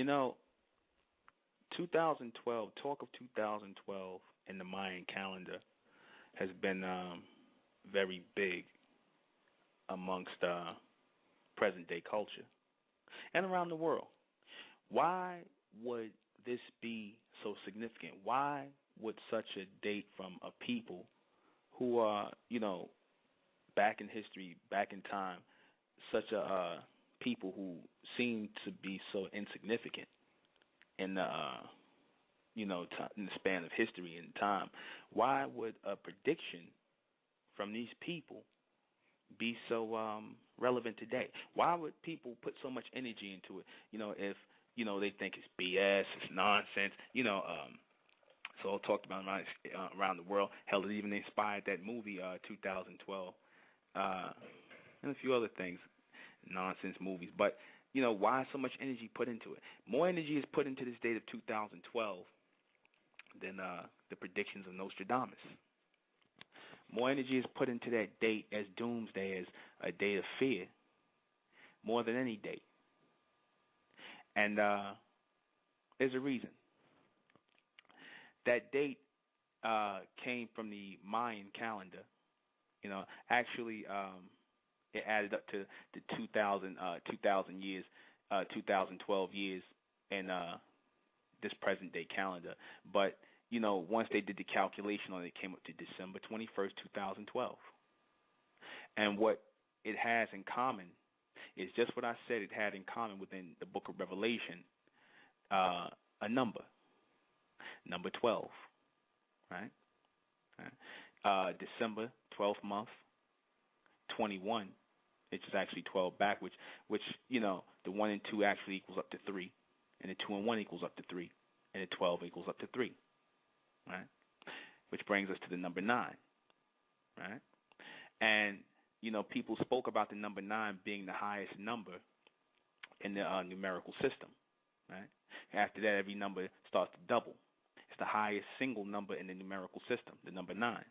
know, 2012, talk of 2012 in the Mayan calendar has been very big amongst present day culture and around the world. Why would this be so significant? Why would such a date from a people who are, back in history, back in time, such a people who seem to be so insignificant in the in the span of history and time? Why would a prediction from these people be so relevant today? Why would people put so much energy into it? If they think it's BS, it's nonsense. So all talked about around the world. Hell, it even inspired that movie 2012, and a few other things, nonsense movies. But why so much energy put into it? More energy is put into this date of 2012 than the predictions of Nostradamus. More energy is put into that date as doomsday, as a date of fear, more than any date. And there's a reason. That date came from the Mayan calendar. Actually, it added up to the 2000 years, 2012 years in this present day calendar. But once they did the calculation on it, it came up to December 21st, 2012. And what it has in common is just what I said it had in common within the book of Revelation, a number 12, right? December, 12th month, 21, which is actually 12 back, which the 1 and 2 actually equals up to 3, and the 2 and 1 equals up to 3, and the 12 equals up to 3. Right, which brings us to the number 9, right? And people spoke about the number 9 being the highest number in the numerical system, right? After that, every number starts to double. It's the highest single number in the numerical system, the number 9,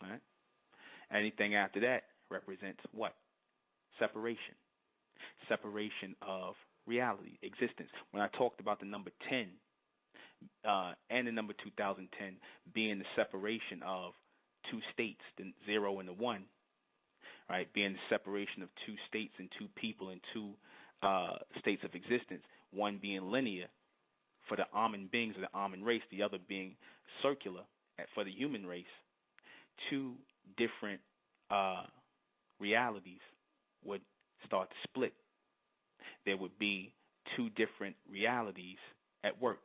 right? Anything after that represents what? Separation of reality, existence. When I talked about the number 10. And the number 2010 being the separation of two states, the 0 and the 1, right? Being the separation of two states and two people and two states of existence, one being linear for the Amen beings of the Amen race, the other being circular for the human race. Two different realities would start to split. There would be two different realities at work,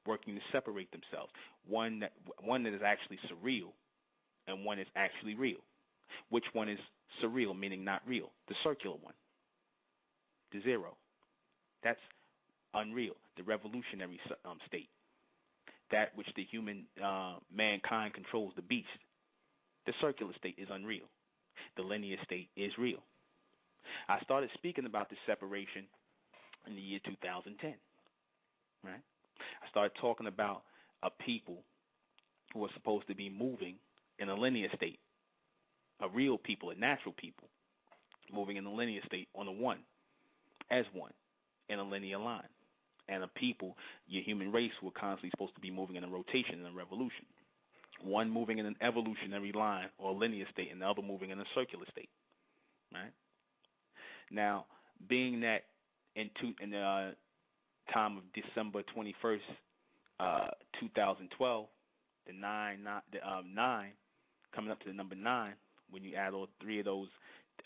working to separate themselves. One that is actually surreal, and one is actually real. Which one is surreal, meaning not real? The circular one, the 0. That's unreal, the revolutionary state. That which the human mankind controls, the beast. The circular state is unreal. The linear state is real. I started speaking about this separation in the year 2010, right? I started talking about a people who are supposed to be moving in a linear state, a real people, a natural people, moving in a linear state on a one, as one, in a linear line, and a people, your human race, who are constantly supposed to be moving in a rotation, in a revolution, one moving in an evolutionary line or a linear state, and the other moving in a circular state, right? Now, being that in the time of December 21st, 2012, the 9 coming up to the number 9, when you add all three of those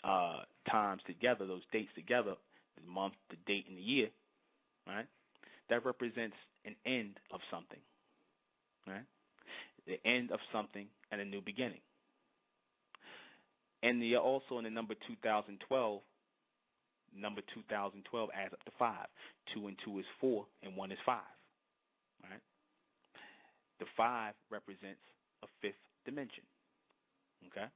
times together, those dates together, the month, the date, and the year, right? That represents an end of something, right? The end of something and a new beginning. And also in the number 2012, number 2012 adds up to 5. 2 and 2 is 4, and 1 is 5. Right? The 5 represents a fifth dimension. Okay?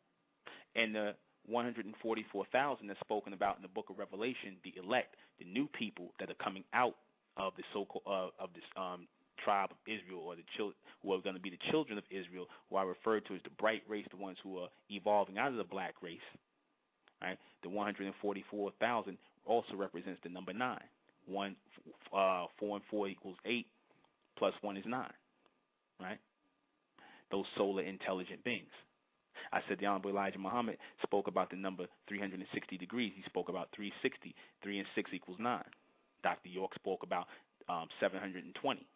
And the 144,000 that's spoken about in the book of Revelation, the elect, the new people that are coming out of the so-called of this tribe of Israel, or who are going to be the children of Israel, who I refer to as the bright race, the ones who are evolving out of the black race. Right? The 144,000 also represents the number 9, 1, 4 and 4 equals 8, plus 1 is 9, right? Those solar intelligent beings. I said the Honorable Elijah Muhammad spoke about the number 360 degrees. He spoke about 360. 3 and 6 equals 9. Dr. York spoke about 720.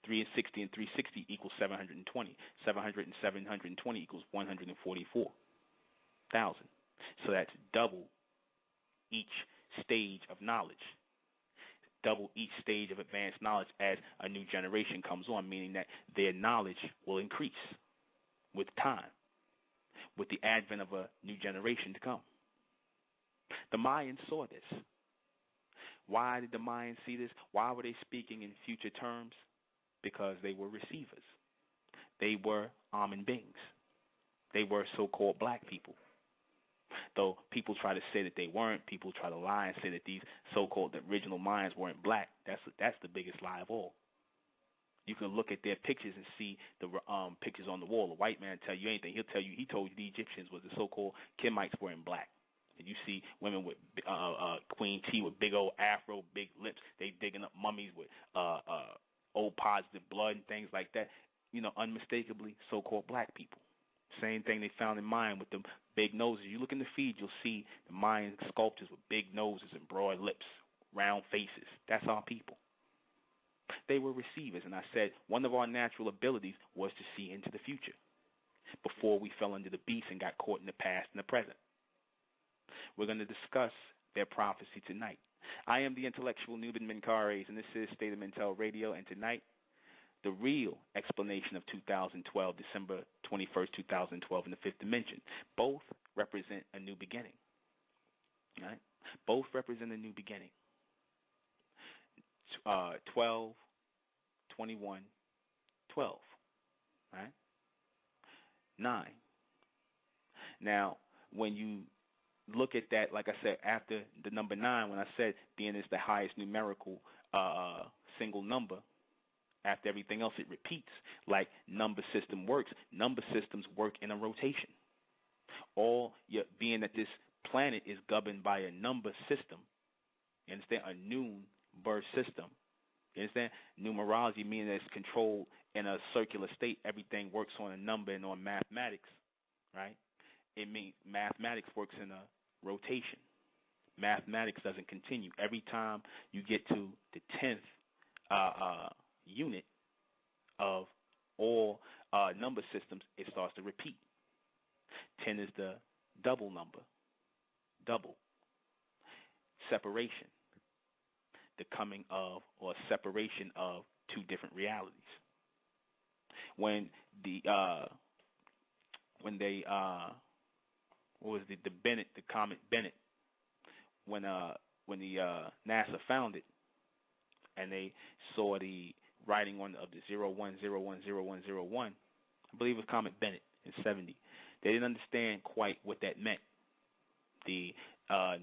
3 and 60 and 360 equals 720. 700 and 720 equals 144,000. So that's double each stage of knowledge. Double each stage of advanced knowledge as a new generation comes on, meaning that their knowledge will increase with time, with the advent of a new generation to come. The Mayans saw this. Why did the Mayans see this? Why were they speaking in future terms? Because they were receivers. They were Amen beings. They were so-called black people. Though people try to say that they weren't, people try to lie and say that these so-called the original Mayans weren't black. That's the biggest lie of all. You can look at their pictures and see the pictures on the wall. A white man tell you anything. He told you the Egyptians was the so-called Kemites wearing black. And you see women with Queen T with big old afro, big lips. They digging up mummies with O positive blood and things like that. Unmistakably so-called black people. Same thing they found in Mayan with the big noses. You look in the feed, you'll see the Mayan sculptures with big noses and broad lips, round faces. That's our people. They were receivers, and I said one of our natural abilities was to see into the future before we fell under the beast and got caught in the past and the present. We're going to discuss their prophecy tonight. I am the intellectual Nuben Menkares, and this is State of Mental Radio, and tonight, the real explanation of 2012, December 21st, 2012, in the fifth dimension. Both represent a new beginning. Right? Both represent a new beginning. 12, 21, 12. Right? 9. Now, when you look at that, like I said, after the number 9, when I said being is the highest numerical single number, after everything else, it repeats like number system works. Number systems work in a rotation. Being that this planet is governed by a number system, you understand, a noon birth system. You understand? Numerology meaning that it's controlled in a circular state. Everything works on a number and on mathematics, right? It means mathematics works in a rotation. Mathematics doesn't continue. Every time you get to the 10th unit of all number systems, it starts to repeat. 10 is the double number. Double. Separation. The coming of or separation of two different realities. When the comet Bennett, when the NASA found it, and they saw the writing of the 01010101, I believe it was Comet Bennett in 70. They didn't understand quite what that meant. The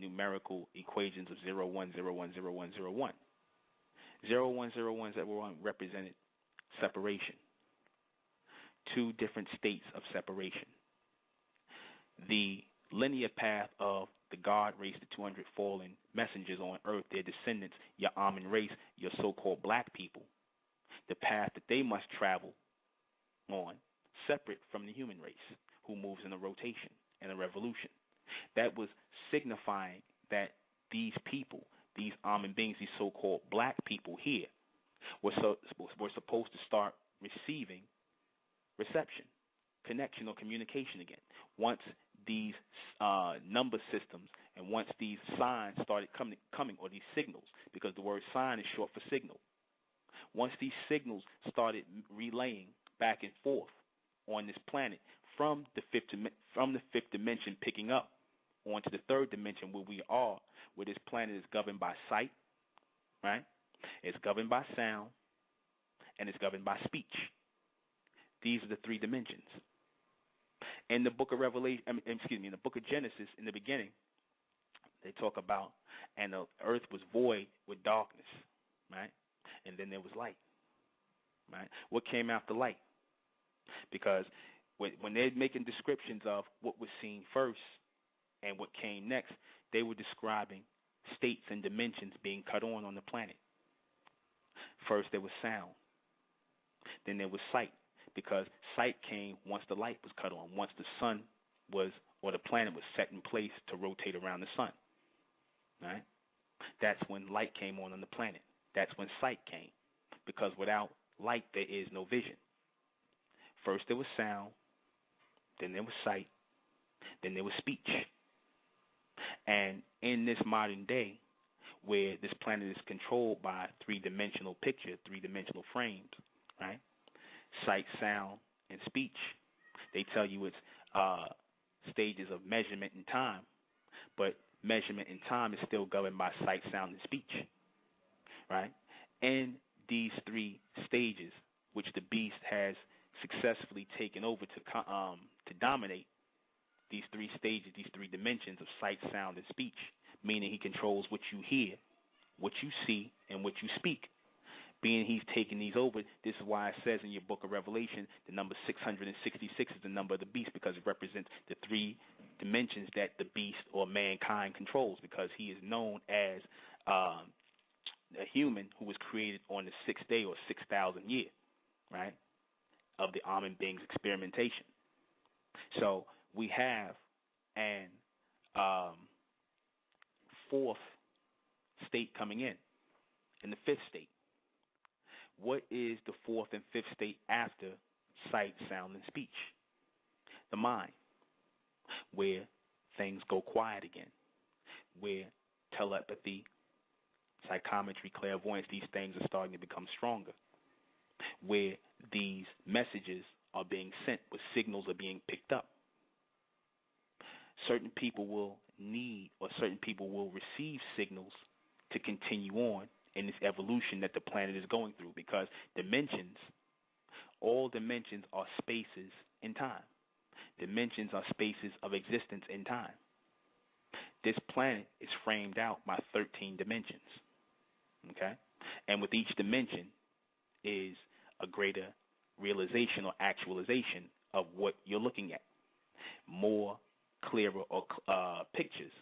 numerical equations of 01010101. 010101 represented separation. Two different states of separation. The linear path of the God race, the 200 fallen messengers on earth, their descendants, your Amen race, your so-called black people, the path that they must travel on, separate from the human race, who moves in a rotation, in a revolution. That was signifying that these people, these Amen beings, these so-called black people here, were supposed to start receiving reception, connection, or communication again. Once these number systems and once these signs started coming, or these signals, because the word sign is short for signal. Once these signals started relaying back and forth on this planet from the fifth dimension, picking up onto the third dimension where we are, where this planet is governed by sight, right? It's governed by sound, and it's governed by speech. These are the three dimensions. In the book of Revelation, in the book of Genesis, in the beginning, they talk about, and the earth was void with darkness, right? And then there was light, right? What came after light? Because when they're making descriptions of what was seen first and what came next, they were describing states and dimensions being cut on the planet. First there was sound, then there was sight, because sight came once the light was cut on, once the sun was, or the planet was set in place to rotate around the sun. Right? That's when light came on the planet. That's when sight came, because without light there is no vision. First there was sound, then there was sight, then there was speech. And in this modern day, where this planet is controlled by three-dimensional picture, three-dimensional frames, right? Sight, sound, and speech. They tell you it's stages of measurement and time, but measurement and time is still governed by sight, sound, and speech, right? In these three stages, which the beast has successfully taken over to dominate, these three stages, these three dimensions of sight, sound, and speech, meaning he controls what you hear, what you see, and what you speak. Being he's taking these over, this is why it says in your book of Revelation, the number 666 is the number of the beast, because it represents the three dimensions that the beast or mankind controls, because he is known as a human who was created on the sixth day or 6,000 year, right, of the Amen being's experimentation. So we have an fourth state coming in the fifth state. What is the fourth and fifth state after sight, sound, and speech? The mind, where things go quiet again, where telepathy, psychometry, clairvoyance, these things are starting to become stronger, where these messages are being sent, where signals are being picked up. Certain people will need, or certain people will receive signals to continue on in this evolution that the planet is going through, because dimensions, all dimensions are spaces in time. Dimensions are spaces of existence in time. This planet is framed out by 13 dimensions, okay? And with each dimension is a greater realization or actualization of what you're looking at. More clearer or pictures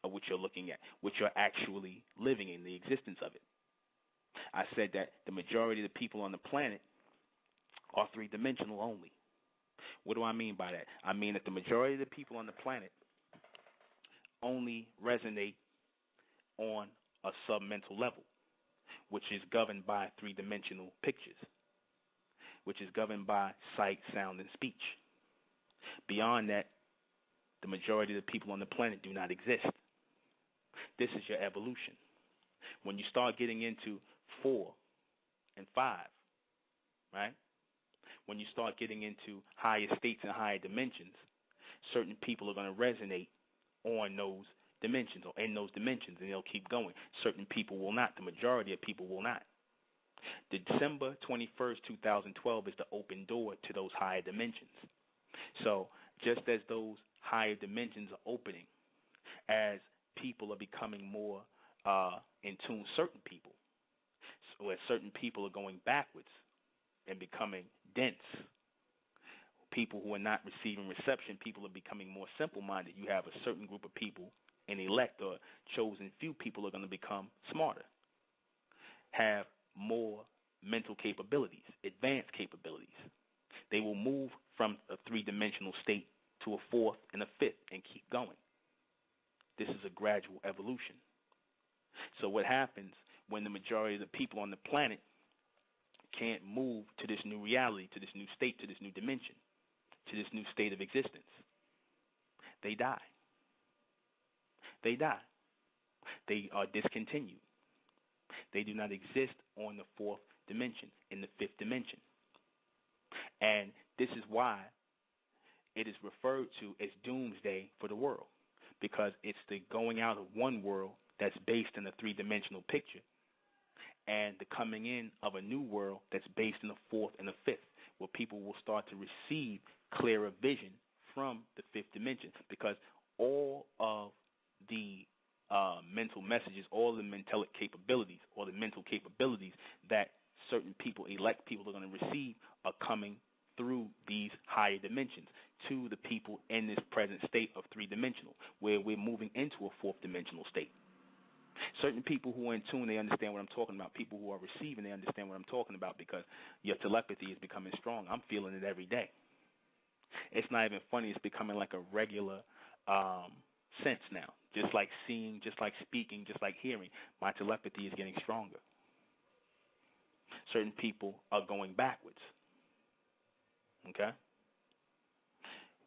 of what you're looking at, what you're actually living in, the existence of it. I said that the majority of the people on the planet are three-dimensional only. What do I mean by that? I mean that the majority of the people on the planet only resonate on a submental level, which is governed by three-dimensional pictures, which is governed by sight, sound, and speech. Beyond that, the majority of the people on the planet do not exist. This is your evolution. When you start getting into 4 and 5, right? When you start getting into higher states and higher dimensions, certain people are going to resonate on those dimensions or in those dimensions, and they'll keep going. Certain people will not. The majority of people will not. December 21st, 2012 is the open door to those higher dimensions. So just as those higher dimensions are opening, as people are becoming more in tune, certain people, so as certain people are going backwards and becoming dense, people who are not receiving reception, people are becoming more simple-minded. You have a certain group of people, an elect or chosen few people are going to become smarter, have more mental capabilities, advanced capabilities. They will move from a three-dimensional state to a fourth and a fifth and keep going. This is a gradual evolution. So what happens when the majority of the people on the planet can't move to this new reality, to this new state, to this new dimension, to this new state of existence? They die. They die. They are discontinued. They do not exist on the fourth dimension, in the fifth dimension. And this is why it is referred to as doomsday for the world, because it's the going out of one world that's based in a three-dimensional picture and the coming in of a new world that's based in the fourth and the fifth, where people will start to receive clearer vision from the fifth dimension, because all of the mental messages, all the mentalic capabilities, or the mental capabilities that certain people, elect people, are going to receive are coming through these higher dimensions to the people in this present state of three-dimensional, where we're moving into a fourth-dimensional state. Certain people who are in tune, they understand what I'm talking about. People who are receiving, they understand what I'm talking about because your telepathy is becoming strong. I'm feeling it every day. It's not even funny. It's becoming like a regular sense now. Just like seeing, just like speaking, just like hearing. My telepathy is getting stronger. Certain people are going backwards. Okay?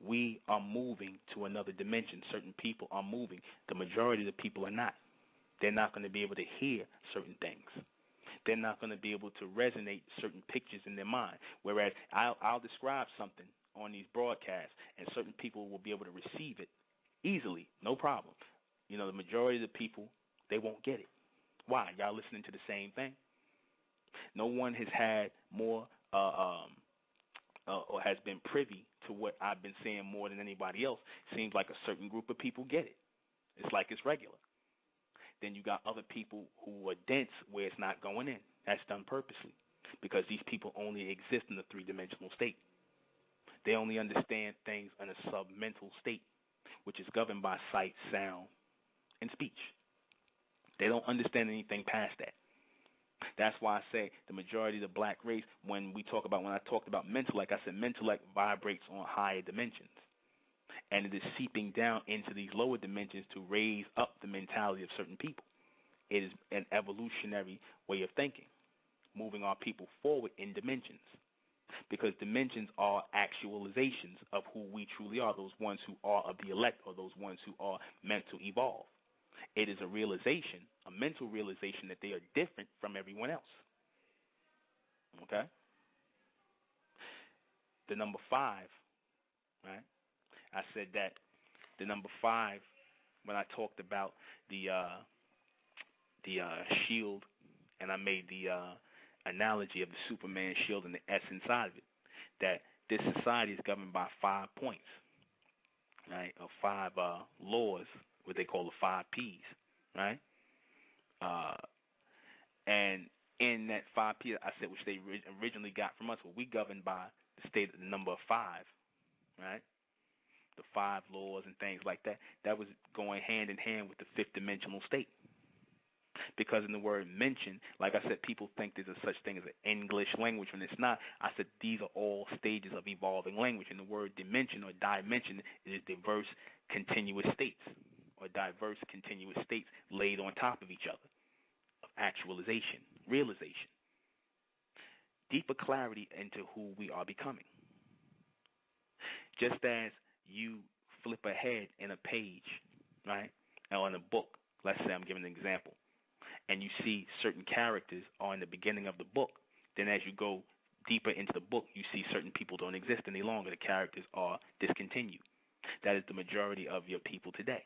We are moving to another dimension. Certain people are moving. The majority of the people are not. They're not going to be able to hear certain things. They're not going to be able to resonate certain pictures in their mind. Whereas I'll describe something on these broadcasts, and certain people will be able to receive it easily, no problem. You know, the majority of the people, they won't get it. Why? Y'all listening to the same thing. No one has had more or has been privy to what I've been saying more than anybody else. Seems like a certain group of people get it. It's like it's regular. Then you got other people who are dense where it's not going in. That's done purposely because these people only exist in the three-dimensional state. They only understand things in a submental state, which is governed by sight, sound, and speech. They don't understand anything past that. That's why I say the majority of the black race, when I talked about mental, like I said, mental vibrates on higher dimensions. And it is seeping down into these lower dimensions to raise up the mentality of certain people. It is an evolutionary way of thinking, moving our people forward in dimensions. Because dimensions are actualizations of who we truly are, those ones who are of the elect or those ones who are meant to evolve. It is a realization, a mental realization that they are different from everyone else. Okay? The number 5, right? I said that the number 5, when I talked about the shield, and I made the analogy of the Superman shield and the S inside of it, that this society is governed by 5 points, right, or 5 laws, what they call the 5 Ps, right? And in that 5 Ps, I said, which they originally got from us, well, we governed by the state of the number 5, right? The 5 laws and things like that. That was going hand in hand with the 5th dimensional state. Because in the word mention, like I said, people think there's a such thing as an English language when it's not. I said these are all stages of evolving language. And the word dimension or dimension is diverse continuous states or diverse continuous states laid on top of each other of actualization, realization, deeper clarity into who we are becoming. Just as you flip ahead in a page, right, or in a book, let's say I'm giving an example, and you see certain characters are in the beginning of the book, then as you go deeper into the book, you see certain people don't exist any longer. The characters are discontinued. That is the majority of your people today.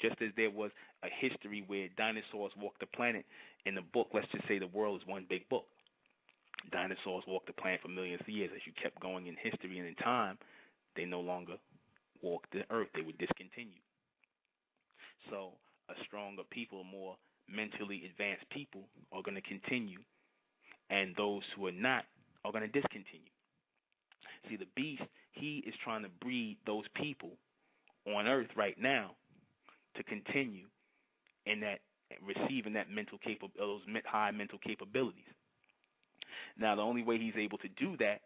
Just as there was a history where dinosaurs walked the planet in the book, let's just say the world is one big book. Dinosaurs walked the planet for millions of years. As you kept going in history and in time, they no longer walked the earth. They were discontinued. So a stronger people, more mentally advanced people are going to continue, and those who are not are going to discontinue. See, the beast, he is trying to breed those people on earth right now to continue in that, receiving that those high mental capabilities. Now, the only way he's able to do that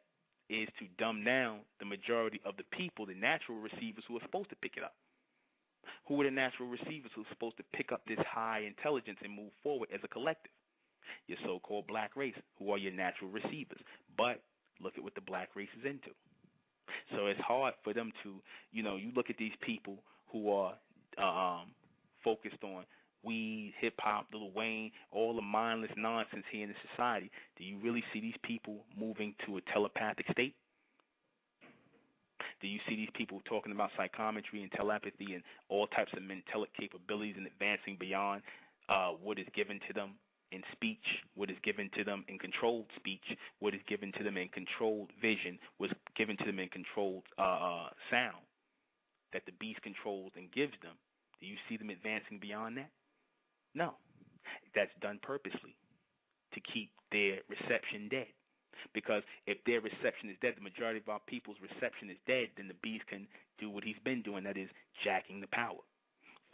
is to dumb down the majority of the people, the natural receivers who are supposed to pick it up. Who are the natural receivers who are supposed to pick up this high intelligence and move forward as a collective? Your so-called black race, who are your natural receivers. But look at what the black race is into. So it's hard for them to, you look at these people who are focused on weed, hip-hop, Lil Wayne, all the mindless nonsense here in the society. Do you really see these people moving to a telepathic state? Do you see these people talking about psychometry and telepathy and all types of mentalic capabilities and advancing beyond what is given to them in speech, what is given to them in controlled speech, what is given to them in controlled vision, what's given to them in controlled sound that the beast controls and gives them? Do you see them advancing beyond that? No. That's done purposely to keep their reception dead. Because if their reception is dead, the majority of our people's reception is dead, then the beast can do what he's been doing, that is jacking the power,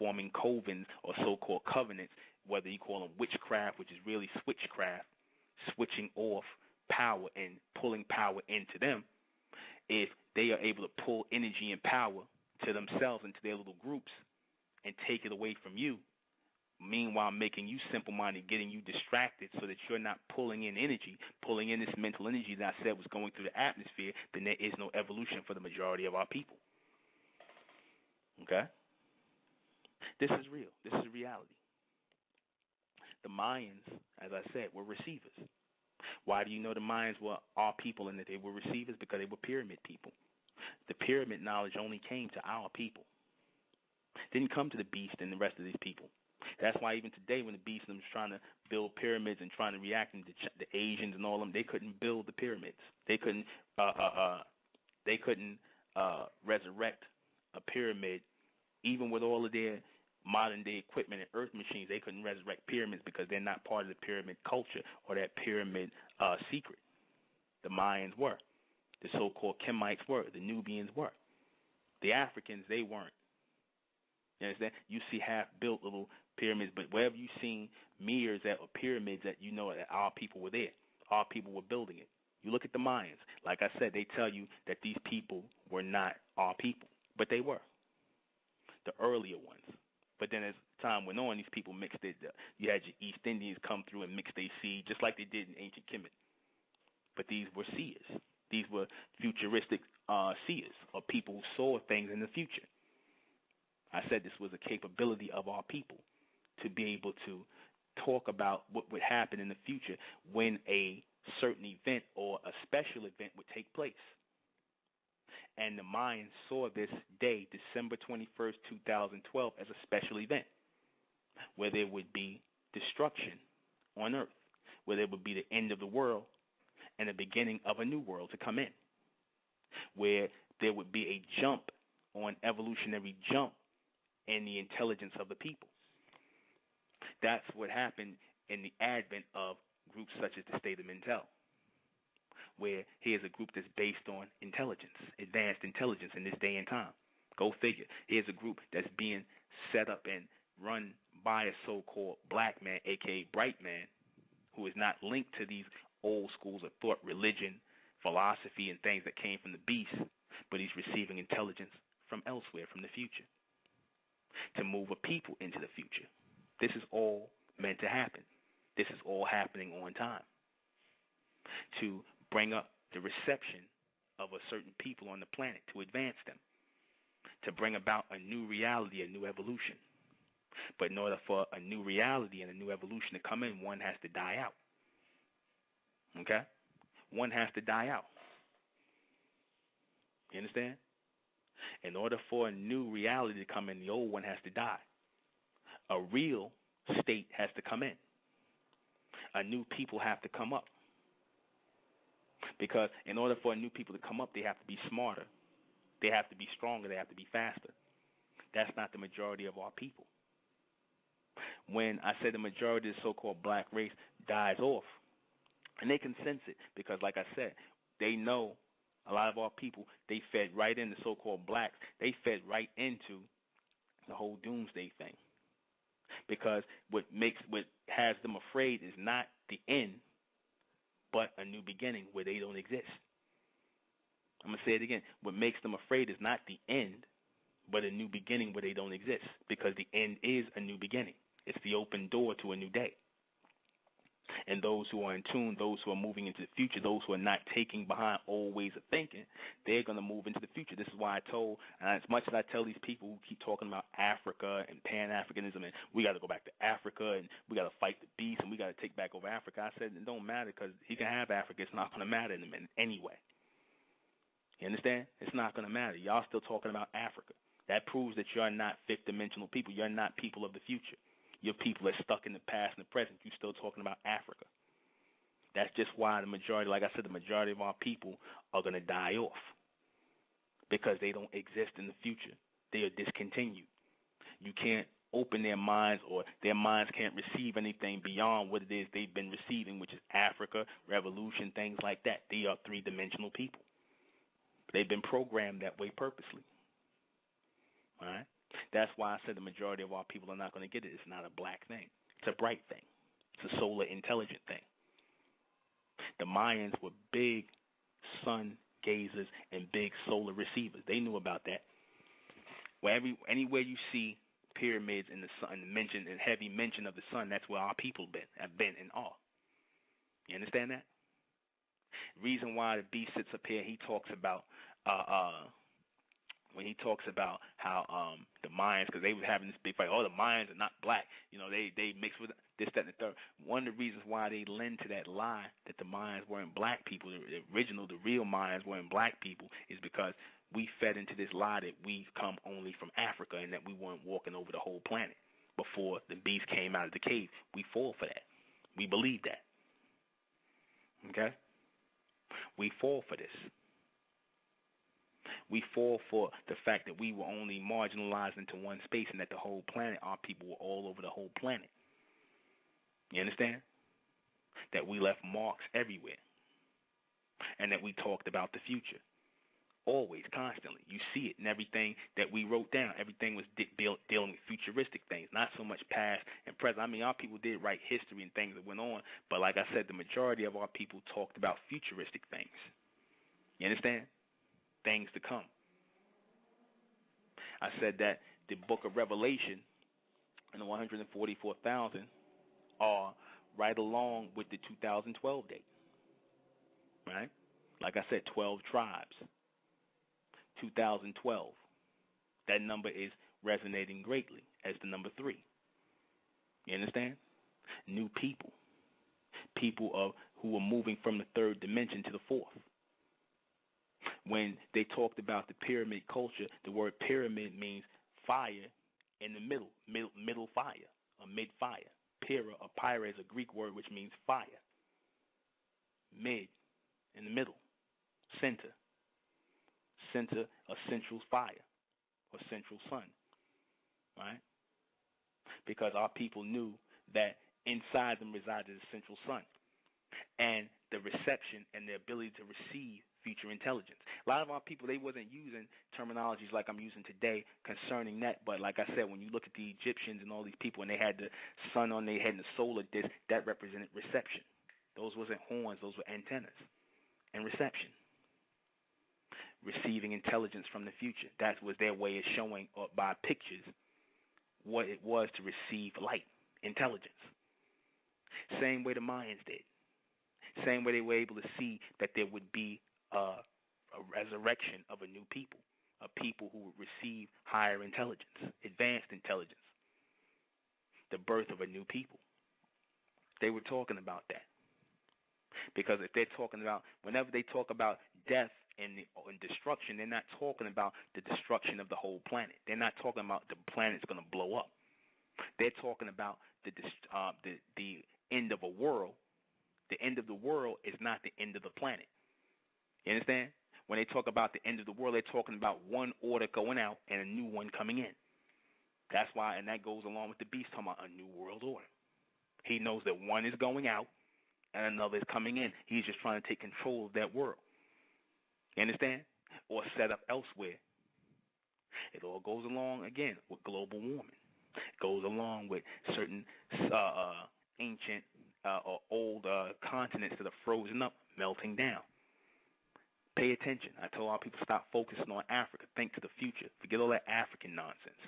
forming covens or so-called covenants, whether you call them witchcraft, which is really switchcraft, switching off power and pulling power into them. If they are able to pull energy and power to themselves into their little groups and take it away from you, meanwhile making you simple-minded, getting you distracted so that you're not pulling in energy, pulling in this mental energy that I said was going through the atmosphere, then there is no evolution for the majority of our people. Okay? This is real. This is reality. The Mayans, as I said, were receivers. Why do you know the Mayans were our people and that they were receivers? Because they were pyramid people. The pyramid knowledge only came to our people. It didn't come to the beast and the rest of these people. That's why even today when the beast was trying to build pyramids and trying to react to the Asians and all of them, they couldn't build the pyramids. They couldn't resurrect a pyramid, even with all of their modern day equipment and earth machines. They couldn't resurrect pyramids because they're not part of the pyramid culture or that pyramid secret. The Mayans were. The so-called Kemites were. The Nubians were. The Africans, they weren't. You understand? You see half-built little pyramids, but wherever you seen mirrors or pyramids that you know that our people were there. Our people were building it. You look at the Mayans. Like I said, they tell you that these people were not our people, but they were. The earlier ones. But then as time went on, these people mixed it. You had your East Indians come through and mix their seed, just like they did in ancient Kemet. But these were seers. These were futuristic seers, or people who saw things in the future. I said this was a capability of our people to be able to talk about what would happen in the future when a certain event or a special event would take place. And the Mayans saw this day, December 21st, 2012, as a special event where there would be destruction on Earth, where there would be the end of the world and the beginning of a new world to come in, where there would be a jump on evolutionary jump in the intelligence of the people. That's what happened in the advent of groups such as the State of Mentel, where here's a group that's based on intelligence, advanced intelligence in this day and time. Go figure. Here's a group that's being set up and run by a so-called black man, a.k.a. bright man, who is not linked to these old schools of thought, religion, philosophy, and things that came from the beast, but he's receiving intelligence from elsewhere, from the future, to move a people into the future. This is all meant to happen. This is all happening on time to bring up the reception of a certain people on the planet, to advance them, to bring about a new reality, a new evolution. But in order for a new reality and a new evolution to come in, one has to die out. Okay? One has to die out. You understand? In order for a new reality to come in, the old one has to die. A real state has to come in. A new people have to come up. Because in order for a new people to come up, they have to be smarter. They have to be stronger. They have to be faster. That's not the majority of our people. When I say the majority of the so-called black race dies off, and they can sense it because, like I said, they know a lot of our people, they fed right into so-called blacks. They fed right into the whole doomsday thing. Because what has them afraid is not the end, but a new beginning where they don't exist. I'm going to say it again. What makes them afraid is not the end, but a new beginning where they don't exist. Because the end is a new beginning. It's the open door to a new day. And those who are in tune, those who are moving into the future, those who are not taking behind old ways of thinking, they're going to move into the future. This is why I told, and as much as I tell these people who keep talking about Africa and Pan-Africanism and we got to go back to Africa and we got to fight the beast and we got to take back over Africa, I said it don't matter because he can have Africa. It's not going to matter to him in any way. You understand? It's not going to matter. Y'all still talking about Africa. That proves that you're not fifth-dimensional people. You're not people of the future. Your people are stuck in the past and the present. You're still talking about Africa. That's just why the majority, like I said, the majority of our people are going to die off because they don't exist in the future. They are discontinued. You can't open their minds or their minds can't receive anything beyond what it is they've been receiving, which is Africa, revolution, things like that. They are three-dimensional people. They've been programmed that way purposely. All right? That's why I said the majority of our people are not going to get it. It's not a black thing. It's a bright thing. It's a solar intelligent thing. The Mayans were big sun gazers and big solar receivers. They knew about that. Anywhere you see pyramids in the sun, mention and heavy mention of the sun, that's where our people have been in awe. You understand that? Reason why the beast sits up here, he talks about when he talks about how the Mayans, because they were having this big fight. Oh, the Mayans are not black. You know, they mix with this, that, and the third. One of the reasons why they lend to that lie that the Mayans weren't black people, the real Mayans weren't black people, is because we fed into this lie that we come only from Africa and that we weren't walking over the whole planet before the beast came out of the cave. We fall for that. We believe that. Okay? We fall for this. We fall for the fact that we were only marginalized into one space and that the whole planet, our people were all over the whole planet. You understand? That we left marks everywhere. And that we talked about the future. Always, constantly. You see it in everything that we wrote down. Everything was dealing with futuristic things, not so much past and present. I mean, our people did write history and things that went on, but like I said, the majority of our people talked about futuristic things. You understand? Things to come. I said that the book of Revelation and the 144,000 are right along with the 2012 date. Right? Like I said, 12 tribes. 2012. That number is resonating greatly as the number 3. You understand? New people. People who are moving from the third dimension to the fourth. When they talked about the pyramid culture, the word pyramid means fire in the middle fire, or mid-fire. Pyra or pyra is a Greek word which means fire. Mid, in the middle. Center, a central fire, or central sun. Right? Because our people knew that inside them resided a central sun. And the reception and the ability to receive future intelligence. A lot of our people, they wasn't using terminologies like I'm using today concerning that, but like I said, when you look at the Egyptians and all these people and they had the sun on their head and the solar disk, that represented reception. Those wasn't horns, those were antennas. And reception. Receiving intelligence from the future. That was their way of showing by pictures what it was to receive light, intelligence. Same way the Mayans did. Same way they were able to see that there would be a resurrection of a new people, a people who would receive higher intelligence, advanced intelligence, the birth of a new people. They were talking about that. Because if they're talking about, whenever they talk about death and destruction, they're not talking about the destruction of the whole planet. They're not talking about the planet's going to blow up. They're talking about the end of a world. The end of the world is not the end of the planet. You understand? When they talk about the end of the world, they're talking about one order going out and a new one coming in. That's why, and that goes along with the beast talking about a new world order. He knows that one is going out and another is coming in. He's just trying to take control of that world. You understand? Or set up elsewhere. It all goes along, again, with global warming. It goes along with certain ancient or old continents that are frozen up, melting down. Pay attention. I told our people stop focusing on Africa. Think to the future. Forget all that African nonsense.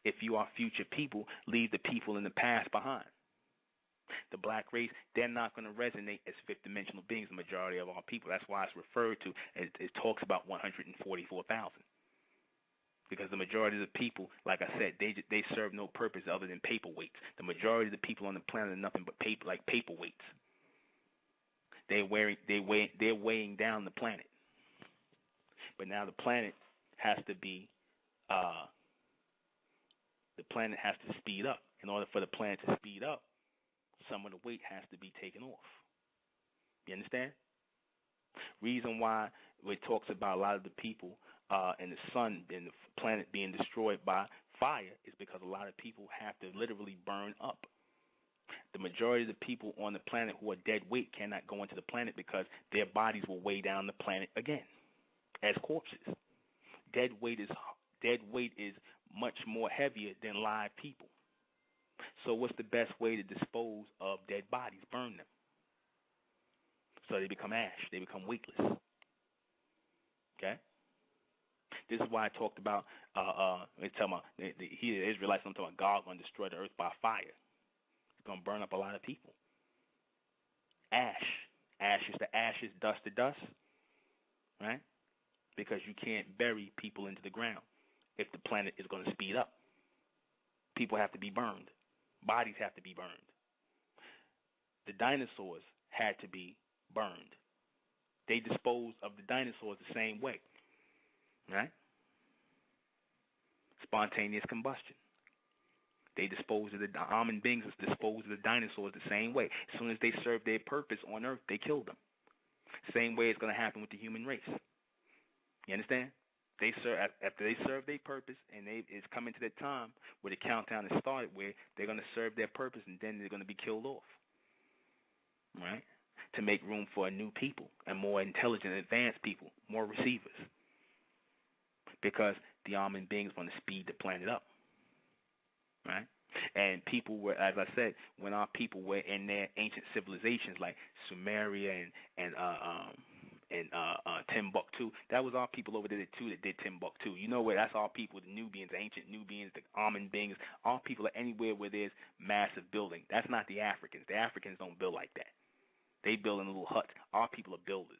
If you are future people, leave the people in the past behind. The black race, they're not going to resonate as fifth-dimensional beings, the majority of our people. That's why it's referred to, it talks about 144,000. Because the majority of the people, like I said, they serve no purpose other than paperweights. The majority of the people on the planet are nothing but paperweights. They're weighing down the planet. But now the planet has to speed up. In order for the planet to speed up, some of the weight has to be taken off. You understand? Reason why it talks about a lot of the people and the sun and the planet being destroyed by fire is because a lot of people have to literally burn up. The majority of the people on the planet who are dead weight cannot go into the planet because their bodies will weigh down the planet again as corpses. Dead weight is much more heavier than live people. So what's the best way to dispose of dead bodies? Burn them. So they become ash. They become weightless. Okay? This is why I talked about, they tell me, the Israelites, I'm talking about God going to destroy the earth by fire. It's going to burn up a lot of people. Ash. Ashes to ashes, dust to dust. Right? Because you can't bury people into the ground if the planet is going to speed up. People have to be burned. Bodies have to be burned. The dinosaurs had to be burned. They disposed of the dinosaurs the same way. Right? Spontaneous combustion. They disposed of the almond beings, disposed of the dinosaurs the same way. As soon as they served their purpose on Earth, they killed them. Same way it's going to happen with the human race. You understand? After they serve their purpose, and it's coming to that time where the countdown has started, where they're going to serve their purpose, and then they're going to be killed off. Right? To make room for a new people and more intelligent, advanced people, more receivers. Because the almond beings want to speed the planet up. Right? And people were, as I said, when our people were in their ancient civilizations like Sumeria and Timbuktu, that was our people over there too that did Timbuktu. You know where? That's our people, the Nubians, the ancient Nubians, the almond beings. Our people are anywhere where there's massive building. That's not the Africans. The Africans don't build like that. They build in little huts. Our people are builders.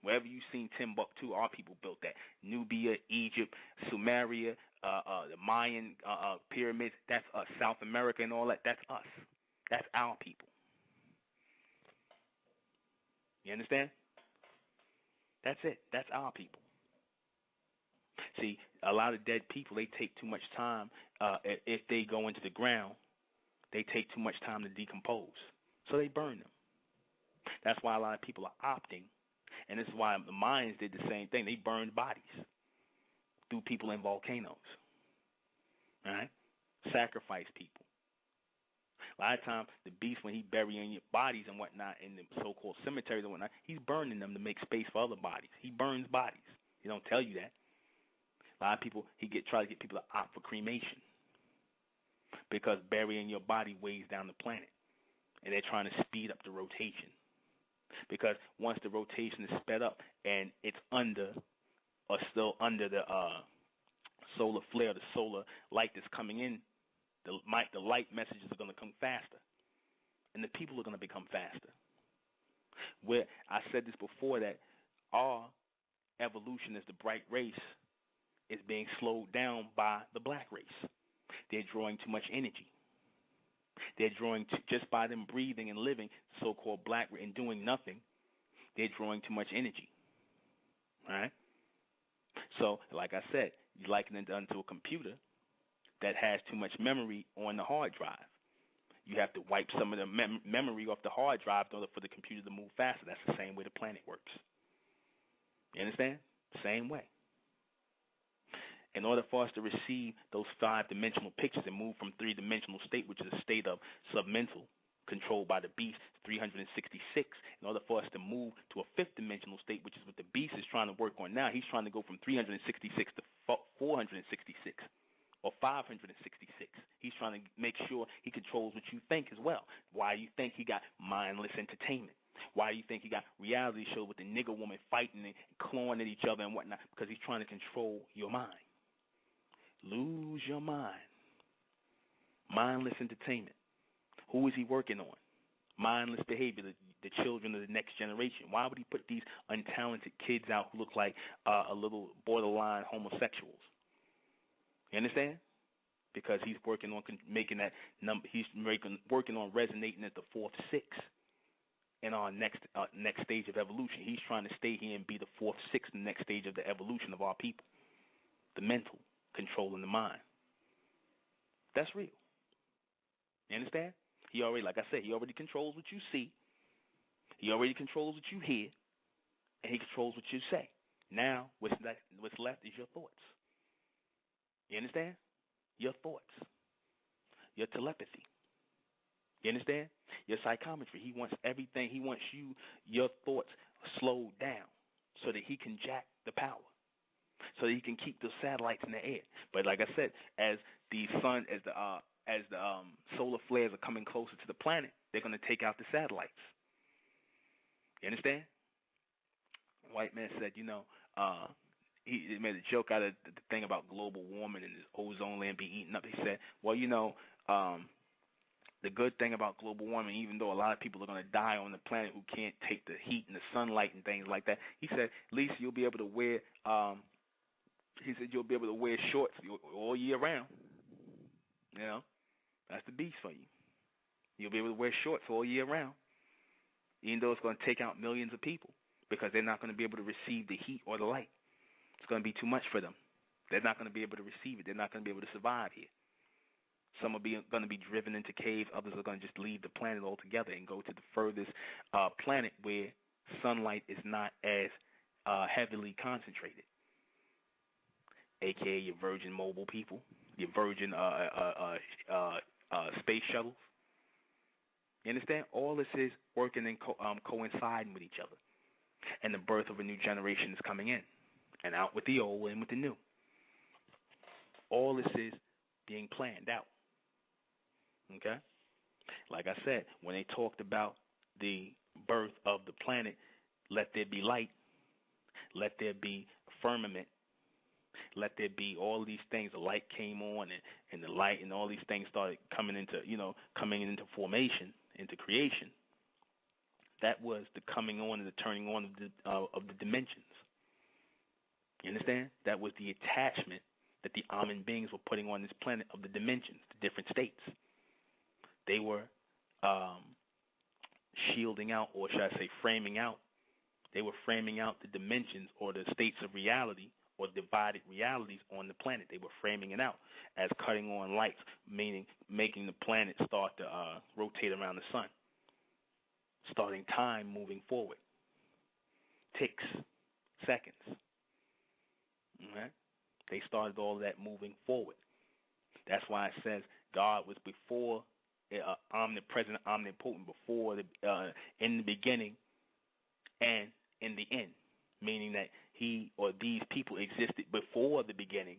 Wherever you've seen Timbuktu, our people built that. Nubia, Egypt, Sumeria, the Mayan pyramids, that's us. South America and all that, that's us. That's our people. You understand? That's it. That's our people. See, a lot of dead people, they take too much time. If they go into the ground, they take too much time to decompose. So they burn them. That's why a lot of people are opting. And this is why the Mayans did the same thing. They burned bodies, threw people in volcanoes, all right? Sacrificed people. A lot of times, the beast, when he burying your bodies and whatnot in the so-called cemeteries and whatnot, he's burning them to make space for other bodies. He burns bodies. He don't tell you that. A lot of people, try to get people to opt for cremation because burying your body weighs down the planet, and they're trying to speed up the rotation. Because once the rotation is sped up and it's still under the solar flare, the solar light that's coming in, the light messages are going to come faster, and the people are going to become faster. Where I said this before, that our evolution as the bright race is being slowed down by the black race. They're drawing too much energy. They're drawing, just by them breathing and living, so-called black, and doing nothing, they're drawing too much energy. All right? So, like I said, you liken it to a computer that has too much memory on the hard drive. You have to wipe some of the memory off the hard drive in order for the computer to move faster. That's the same way the planet works. You understand? Same way. In order for us to receive those 5-dimensional pictures and move from 3-dimensional state, which is a state of submental, controlled by the beast, 366, in order for us to move to a 5th-dimensional state, which is what the beast is trying to work on now, he's trying to go from 366 to 466 or 566. He's trying to make sure he controls what you think as well. Why you think he got mindless entertainment? Why do you think he got reality shows with the nigger woman fighting and clawing at each other and whatnot? Because he's trying to control your mind. Lose your mind. Mindless entertainment. Who is he working on? Mindless behavior, the children of the next generation. Why would he put these untalented kids out who look like a little borderline homosexuals? You understand? Because he's working on making that number. He's working on resonating at the 4th, 6th in our next stage of evolution. He's trying to stay here and be the 4th, 6th, the next stage of the evolution of our people. The mental. Controlling the mind. That's real. You understand? He already, like I said, he already controls what you see. He already controls what you hear. And he controls what you say. Now, what's left is your thoughts. You understand? Your thoughts. Your telepathy. You understand? Your psychometry. He wants everything. He wants your thoughts slowed down so that he can jack the power. so that you can keep those satellites in the air. But like I said, as the sun, as the solar flares are coming closer to the planet, they're going to take out the satellites. You understand? White man said, he made a joke out of the thing about global warming and this ozone layer being eaten up. He said, well, the good thing about global warming, even though a lot of people are going to die on the planet who can't take the heat and the sunlight and things like that, he said, at least you'll be able to wear. He said you'll be able to wear shorts all year round. That's the beast for you. You'll be able to wear shorts all year round, even though it's going to take out millions of people because they're not going to be able to receive the heat or the light. It's going to be too much for them. They're not going to be able to receive it. They're not going to be able to survive here. Some are going to be driven into caves. Others are going to just leave the planet altogether and go to the furthest planet where sunlight is not as heavily concentrated, aka your Virgin Mobile people, your Virgin space shuttles. You understand? All this is working and coinciding with each other. And the birth of a new generation is coming in. And out with the old, in with the new. All this is being planned out. Okay? Like I said, when they talked about the birth of the planet, let there be light, let there be firmament, let there be all these things. The light came on, and the light and all these things started coming into formation, into creation. That was the coming on and the turning on of the dimensions. You understand? That was the attachment that the Amen beings were putting on this planet of the dimensions, the different states. They were shielding out, or should I say framing out. They were framing out the dimensions or the states of reality or divided realities on the planet. They were framing it out as cutting on lights, meaning making the planet start to rotate around the sun, starting time moving forward. Ticks, seconds. Right? They started all of that moving forward. That's why it says God was before omnipresent, omnipotent, before in the beginning and in the end, meaning that he or these people existed before the beginning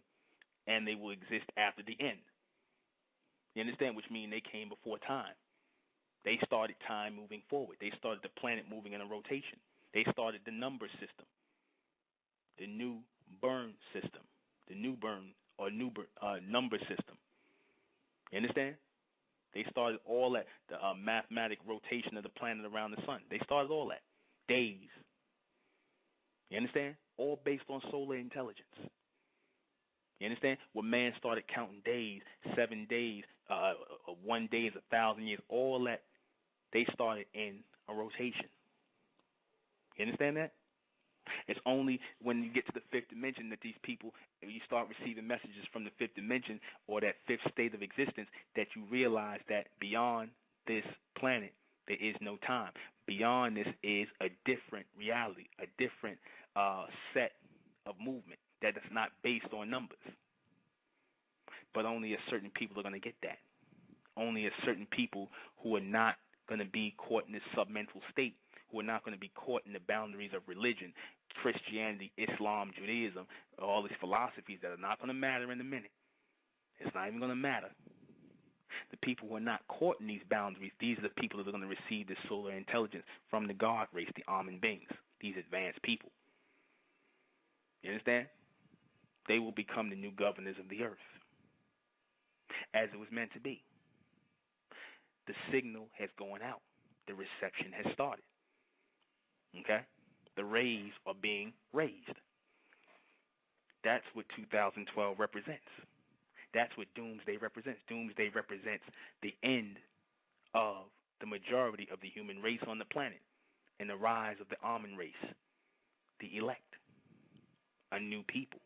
and they will exist after the end. You understand? Which means they came before time. They started time moving forward. They started the planet moving in a rotation. They started the number system, the new burn system, the new burn or number system. You understand? They started all that, the mathematic rotation of the planet around the sun. They started all that. Days. You understand? All based on solar intelligence. You understand? When man started counting days, 7 days, 1 day is 1,000 years, all that, they started in a rotation. You understand that? It's only when you get to the fifth dimension that these people, you start receiving messages from the fifth dimension or that fifth state of existence, that you realize that beyond this planet, there is no time. Beyond this is a different reality, a different set of movement that is not based on numbers. But only a certain people are going to get that. Only a certain people who are not going to be caught in this submental state, who are not going to be caught in the boundaries of religion, Christianity, Islam, Judaism, all these philosophies that are not going to matter in a minute. It's not even going to matter. The people who are not caught in these boundaries, these are the people that are going to receive this solar intelligence from the God race, the Amen beings, these advanced people. You understand? They will become the new governors of the earth, as it was meant to be. The signal has gone out. The reception has started. Okay? The rays are being raised. That's what 2012 represents. That's what Doomsday represents. Doomsday represents the end of the majority of the human race on the planet and the rise of the Amen race, the elect, a new people.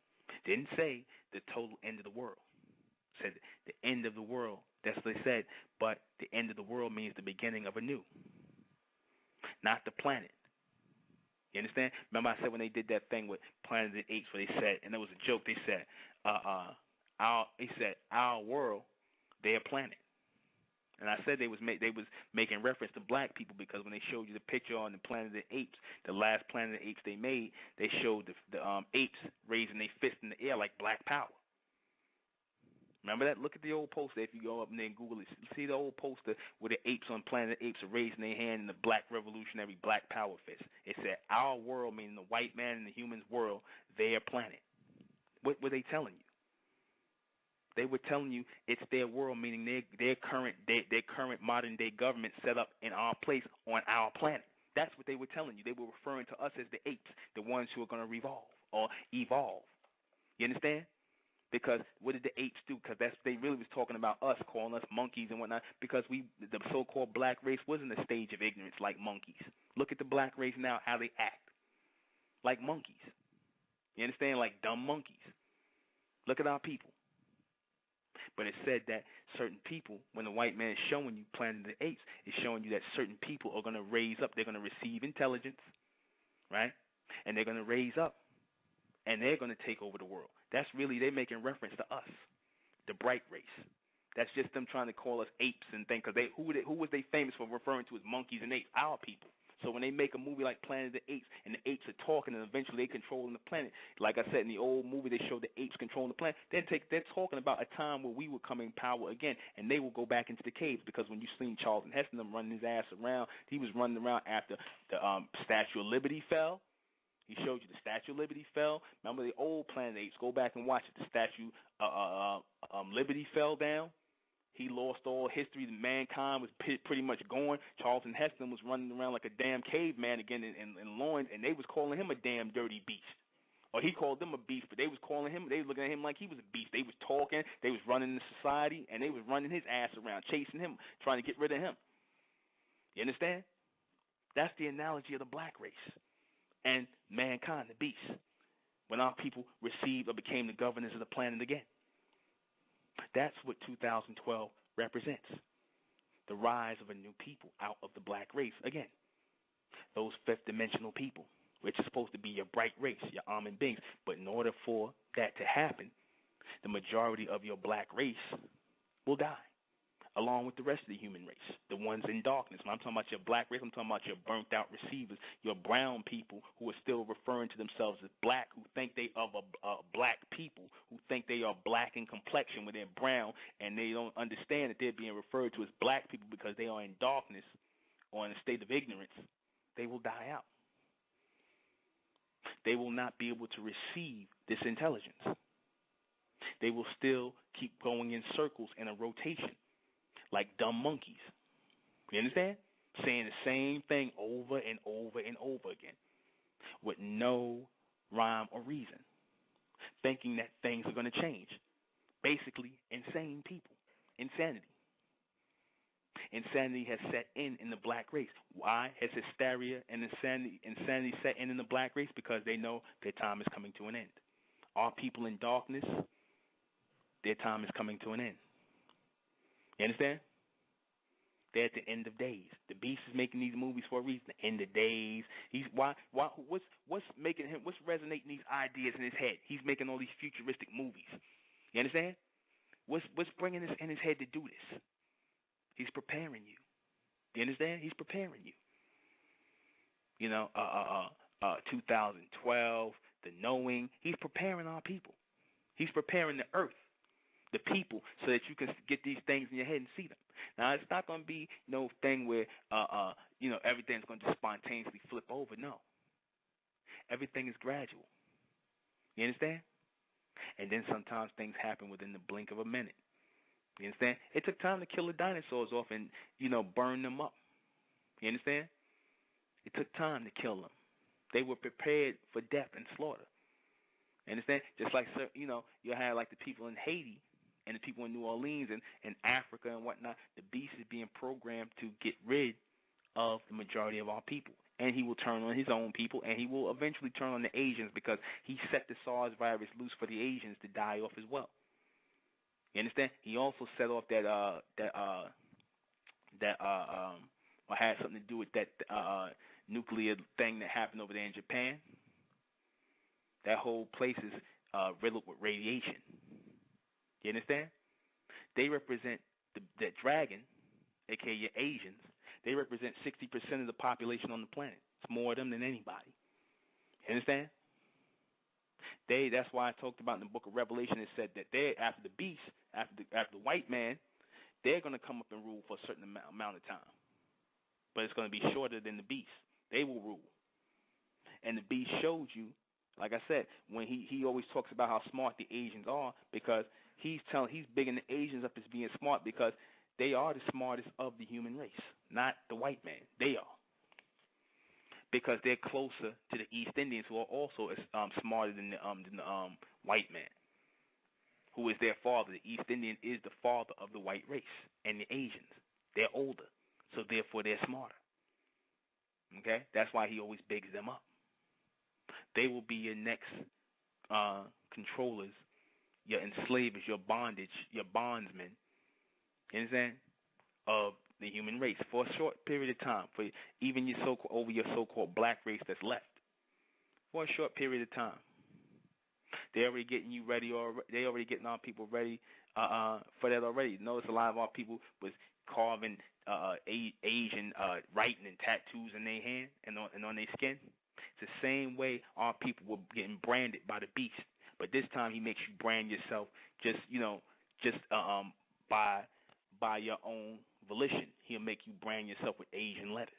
Didn't say the total end of the world. Said the end of the world. That's what they said. But the end of the world means the beginning of a new, not the planet. You understand? Remember I said when they did that thing with Planet of the Apes where they said, and there was a joke, they said, our world, their planet. And I said they was making reference to black people because when they showed you the picture on the Planet of the Apes, the last Planet of the Apes they made, they showed the apes raising their fist in the air like black power. Remember that? Look at the old poster. If you go up and then Google it, see the old poster where the apes on Planet of the Apes are raising their hand in the black revolutionary black power fist. It said, "Our world," meaning the white man and the human's world, their planet. What were they telling you? They were telling you it's their world, meaning their current modern day government set up in our place on our planet. That's what they were telling you. They were referring to us as the apes, the ones who are going to revolve or evolve. You understand? Because what did the apes do? Because they really was talking about us, calling us monkeys and whatnot. Because the so-called black race wasn't a stage of ignorance like monkeys. Look at the black race now, how they act like monkeys. You understand? Like dumb monkeys. Look at our people. But it said that certain people, when the white man is showing you Planet of the Apes, is showing you that certain people are going to raise up. They're going to receive intelligence, right? And they're going to raise up, and they're going to take over the world. That's really, they're making reference to us, the bright race. That's just them trying to call us apes and things. Because who was they famous for referring to as monkeys and apes? Our people. So when they make a movie like Planet of the Apes and the apes are talking and eventually they controlling the planet, like I said in the old movie they showed the apes controlling the planet, they're talking about a time where we would come in power again and they will go back into the caves. Because when you seen Charlton Heston running his ass around, he was running around after the Statue of Liberty fell. He showed you the Statue of Liberty fell. Remember the old Planet of the Apes? Go back and watch it. The Statue Liberty fell down. He lost all history. Mankind was pretty much gone. Charlton Heston was running around like a damn caveman again in Lawrence, and they was calling him a damn dirty beast. Or he called them a beast, but they was calling him, they was looking at him like he was a beast. They was talking, they was running the society, and they was running his ass around, chasing him, trying to get rid of him. You understand? That's the analogy of the black race and mankind, the beast, when our people received or became the governors of the planet again. That's what 2012 represents. The rise of a new people out of the black race. Again, those fifth dimensional people, which is supposed to be your bright race, your almond beings. But in order for that to happen, the majority of your black race will die, along with the rest of the human race, the ones in darkness. When I'm talking about your black race, I'm talking about your burnt out receivers, your brown people who are still referring to themselves as black, who think they are black people, who think they are black in complexion when they're brown, and they don't understand that they're being referred to as black people because they are in darkness or in a state of ignorance. They will die out. They will not be able to receive this intelligence. They will still keep going in circles in a rotation, like dumb monkeys. You understand? Saying the same thing over and over and over again with no rhyme or reason, thinking that things are going to change. Basically, insane people. Insanity. Insanity has set in the black race. Why has hysteria and insanity set in the black race? Because they know their time is coming to an end. Our people in darkness, their time is coming to an end. You understand? They're at the end of days. The beast is making these movies for a reason. The end of days. What's making him? What's resonating these ideas in his head? He's making all these futuristic movies. You understand? What's bringing this in his head to do this? He's preparing you. You understand? He's preparing you. You know, 2012, the knowing. He's preparing our people. He's preparing the earth, the people, so that you can get these things in your head and see them. Now, it's not going to be no thing where, everything's going to just spontaneously flip over. No. Everything is gradual. You understand? And then sometimes things happen within the blink of a minute. You understand? It took time to kill the dinosaurs off and, burn them up. You understand? It took time to kill them. They were prepared for death and slaughter. You understand? Just like, you had like the people in Haiti and the people in New Orleans and Africa and whatnot. The beast is being programmed to get rid of the majority of our people. And he will turn on his own people, and he will eventually turn on the Asians because he set the SARS virus loose for the Asians to die off as well. You understand? He also set off or had something to do with that nuclear thing that happened over there in Japan. That whole place is riddled with radiation. You understand? They represent that dragon aka your Asians, they represent 60% of the population on the planet. It's more of them than anybody. You understand? That's why I talked about in the book of Revelation. It said that they, after the beast, after the white man, they're going to come up and rule for a certain amount of time. But it's going to be shorter than the beast. They will rule. And the beast shows you, like I said, when he always talks about how smart the Asians are, because he's bigging the Asians up as being smart because they are the smartest of the human race, not the white man. They are. Because they're closer to the East Indians, who are also smarter than the white man, who is their father. The East Indian is the father of the white race, and the Asians. They're older, so therefore they're smarter. Okay? That's why he always bigs them up. They will be your next controllers, your enslavers, your bondage, your bondsmen. You understand? Of the human race for a short period of time, for even your so-called black race that's left, for a short period of time. They're already getting you ready, or they already getting our people ready for that already. Notice a lot of our people was carving Asian writing and tattoos in their hand and on their skin. It's the same way our people were getting branded by the beast, but this time he makes you brand yourself just by your own volition. He'll make you brand yourself with Asian letters.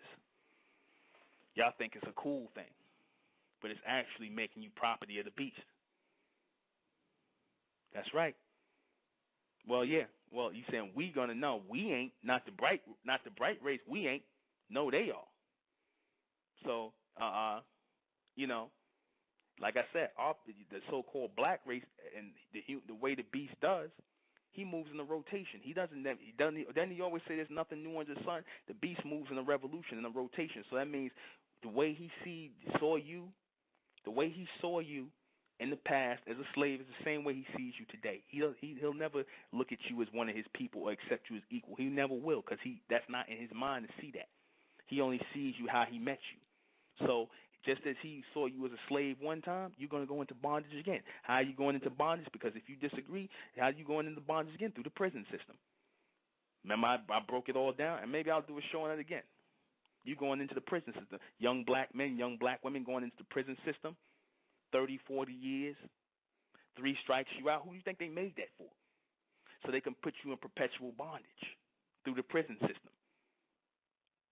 Y'all think it's a cool thing, but it's actually making you property of the beast. That's right. Well, yeah. Well, you saying we gonna know? We ain't, not the bright race. We ain't. No, they are. So, like I said, the so-called black race and the way the beast does. He moves in a rotation. He doesn't. Then he always say there's nothing new under the sun. The beast moves in a revolution, in a rotation. So that means the way he saw you in the past as a slave is the same way he sees you today. He'll never look at you as one of his people or accept you as equal. He never will, because that's not in his mind to see that. He only sees you how he met you. So just as he saw you as a slave one time, you're going to go into bondage again. How are you going into bondage? Because if you disagree, how are you going into bondage again? Through the prison system. Remember, I broke it all down, and maybe I'll do a show on it again. You're going into the prison system. Young black men, young black women going into the prison system, 30, 40 years, 3 strikes you out. Who do you think they made that for? So they can put you in perpetual bondage through the prison system.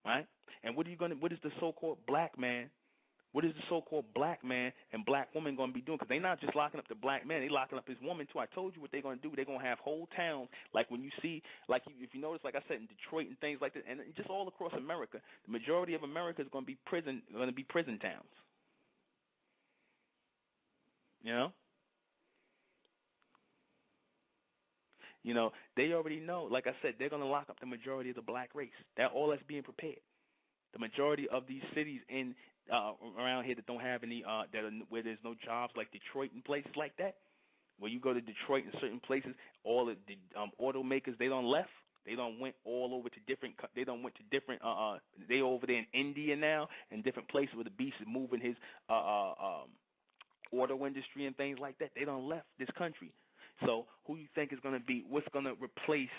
Right? And what is the so-called black man? What is the so-called black man and black woman going to be doing? Because they're not just locking up the black man, they're locking up his woman too. I told you what they're going to do. They're going to have whole towns, like when you see, if you notice, like I said, in Detroit and things like that, and just all across America, the majority of America is going to be prison towns. They already know. Like I said, they're going to lock up the majority of the black race. That's being prepared. The majority of these cities around here that don't have any, where there's no jobs, like Detroit and places like that. When you go to Detroit and certain places, all of the automakers, they don't left. They don't went all over to different. They don't went to different. They over there in India now and different places where the beast is moving his auto industry and things like that. They don't left this country. So who you think is going to be? What's going to replace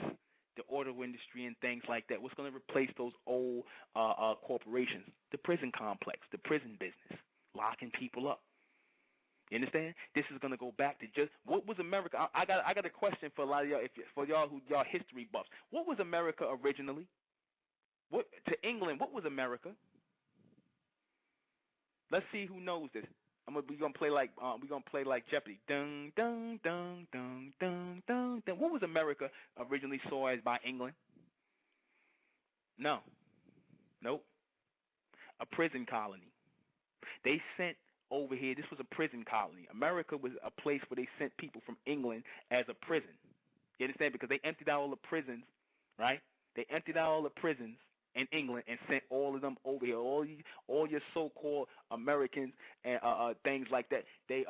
the auto industry and things like that? What's going to replace those old corporations? The prison complex, the prison business, locking people up. You understand? This is going to go back to just what was America. I got a question for a lot of y'all, for y'all history buffs. What was America originally? What to England? What was America? Let's see who knows this. We're gonna play like Jeopardy. Dun dun dun dun dun dun dun. What was America originally saw as by England? Nope. A prison colony. They sent over here. This was a prison colony. America was a place where they sent people from England as a prison. You understand? Because they emptied out all the prisons, right? They emptied out all the prisons in England and sent all of them over here. All your so-called Americans and things like that. They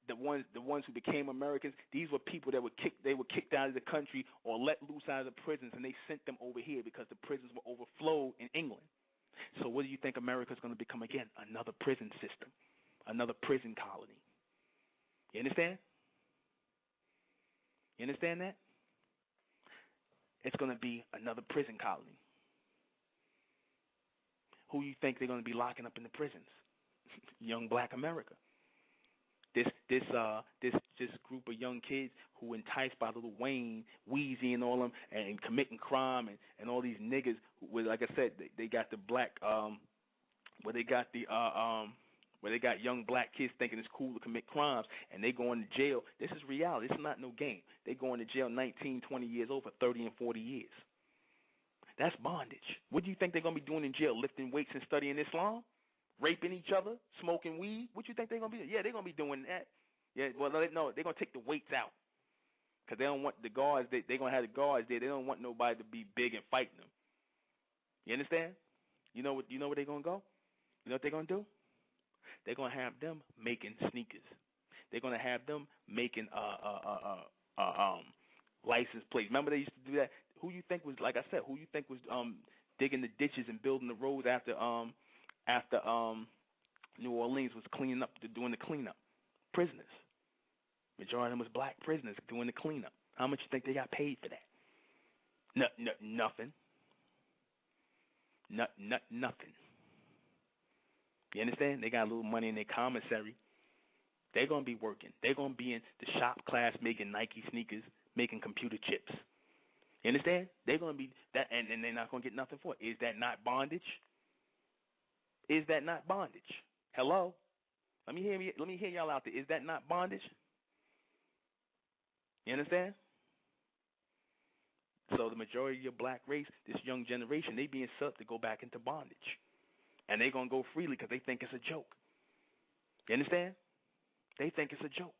the ones who became Americans. These were people that were kicked out of the country or let loose out of the prisons, and they sent them over here because the prisons were overflowed in England. So what do you think America is going to become again? Another prison system, another prison colony. You understand? You understand that? It's going to be another prison colony. Who you think they're going to be locking up in the prisons? Young black America. This group of young kids who enticed by Lil Wayne, Weezy, and all them, and committing crime, and all these niggas. With, like I said, they got the black where they got the where they got young black kids thinking it's cool to commit crimes, and they going to jail. This is reality. This is not no game. They going to jail 19, 20 years old for 30 and 40 years. That's bondage. What do you think they're going to be doing in jail? Lifting weights and studying Islam? Raping each other? Smoking weed? What you think they're going to be doing? Yeah, they're going to be doing that. Yeah, well, no, they're going to take the weights out because they don't want the guards. They're going to have the guards there. They don't want nobody to be big and fighting them. You understand? You know where they're going to go? You know what they're going to do? They're going to have them making sneakers. They're going to have them making license plates. Remember they used to do that? Who you think was, like I said, who you think was digging the ditches and building the roads after New Orleans was cleaning up, doing the cleanup? Prisoners. Majority of them was black prisoners doing the cleanup. How much you think they got paid for that? Nothing. Nothing. You understand? They got a little money in their commissary. They're going to be working. They're going to be in the shop class making Nike sneakers, making computer chips. You understand? They're going to be that, and they're not going to get nothing for it. Is that not bondage? Is that not bondage? Hello? Let me hear y'all out there. Is that not bondage? You understand? So the majority of your black race, this young generation, they being set up to go back into bondage. And they're going to go freely because they think it's a joke. You understand? They think it's a joke.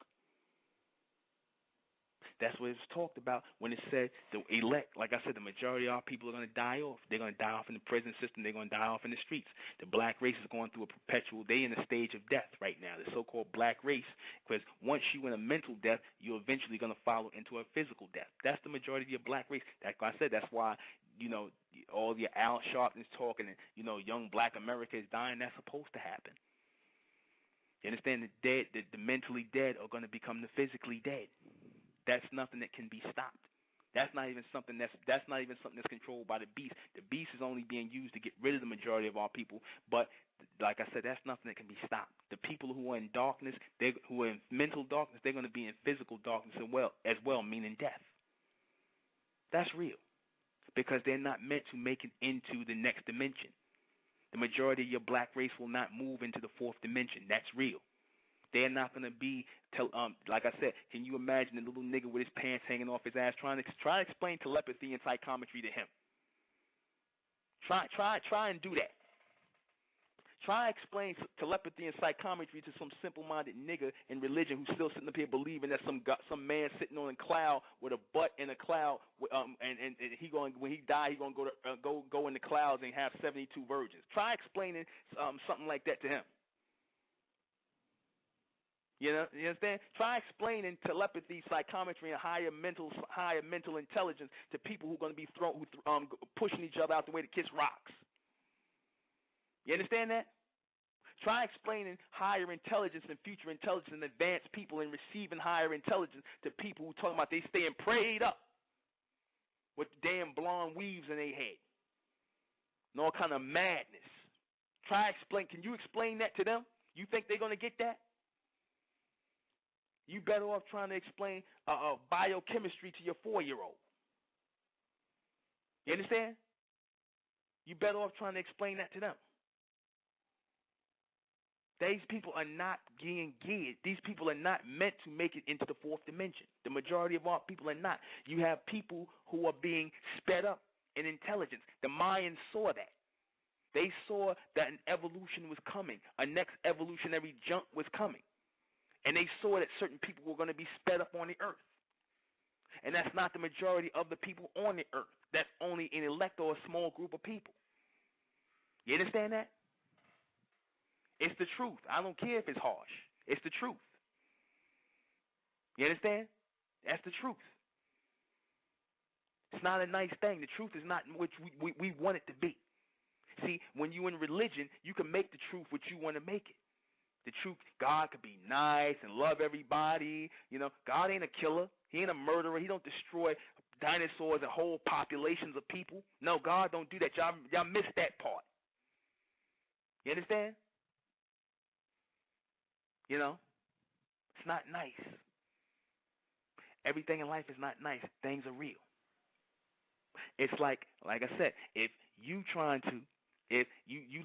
That's what it's talked about when it said the elect. Like I said, the majority of our people are going to die off. They're going to die off in the prison system. They're going to die off in the streets. The black race is going through a perpetual, they in a stage of death right now, the so-called black race, because once you're in a mental death, you're eventually going to follow into a physical death. That's the majority of your black race. Like I said, that's why, all your Al Sharpton's talking and, young black America is dying. That's supposed to happen. You understand? The mentally dead are going to become the physically dead. That's nothing that can be stopped. That's not even something that's controlled by the beast. The beast is only being used to get rid of the majority of our people. But like I said, that's nothing that can be stopped. The people who are in darkness, who are in mental darkness, they're going to be in physical darkness as well, meaning death. That's real, because they're not meant to make it into the next dimension. The majority of your black race will not move into the fourth dimension. That's real. They're not going to be, like I said, can you imagine a little nigga with his pants hanging off his ass trying to explain telepathy and psychometry to him? Try and do that. Try to explain telepathy and psychometry to some simple-minded nigga in religion who's still sitting up here believing that some man sitting on a cloud with a butt in a cloud, and he going, when he die, he going to go in the clouds and have 72 virgins. Try explaining something like that to him. You understand? Try explaining telepathy, psychometry, and higher mental intelligence to people who are going to be pushing each other out the way to kiss rocks. You understand that? Try explaining higher intelligence and future intelligence and advanced people and receiving higher intelligence to people who talking about they staying prayed up with damn blonde weaves in their head and all kind of madness. Can you explain that to them? You think they're going to get that? You better off trying to explain biochemistry to your 4-year-old. You understand? You better off trying to explain that to them. These people are not being geared. These people are not meant to make it into the fourth dimension. The majority of our people are not. You have people who are being sped up in intelligence. The Mayans saw that. They saw that an evolution was coming. A next evolutionary jump was coming. And they saw that certain people were going to be sped up on the earth. And that's not the majority of the people on the earth. That's only an elect or a small group of people. You understand that? It's the truth. I don't care if it's harsh. It's the truth. You understand? That's the truth. It's not a nice thing. The truth is not what we want it to be. See, when you're in religion, you can make the truth what you want to make it. The truth, God could be nice and love everybody. God ain't a killer. He ain't a murderer. He don't destroy dinosaurs and whole populations of people. No, God don't do that. Y'all missed that part. You understand? You know, it's not nice. Everything in life is not nice. Things are real. It's like I said, if you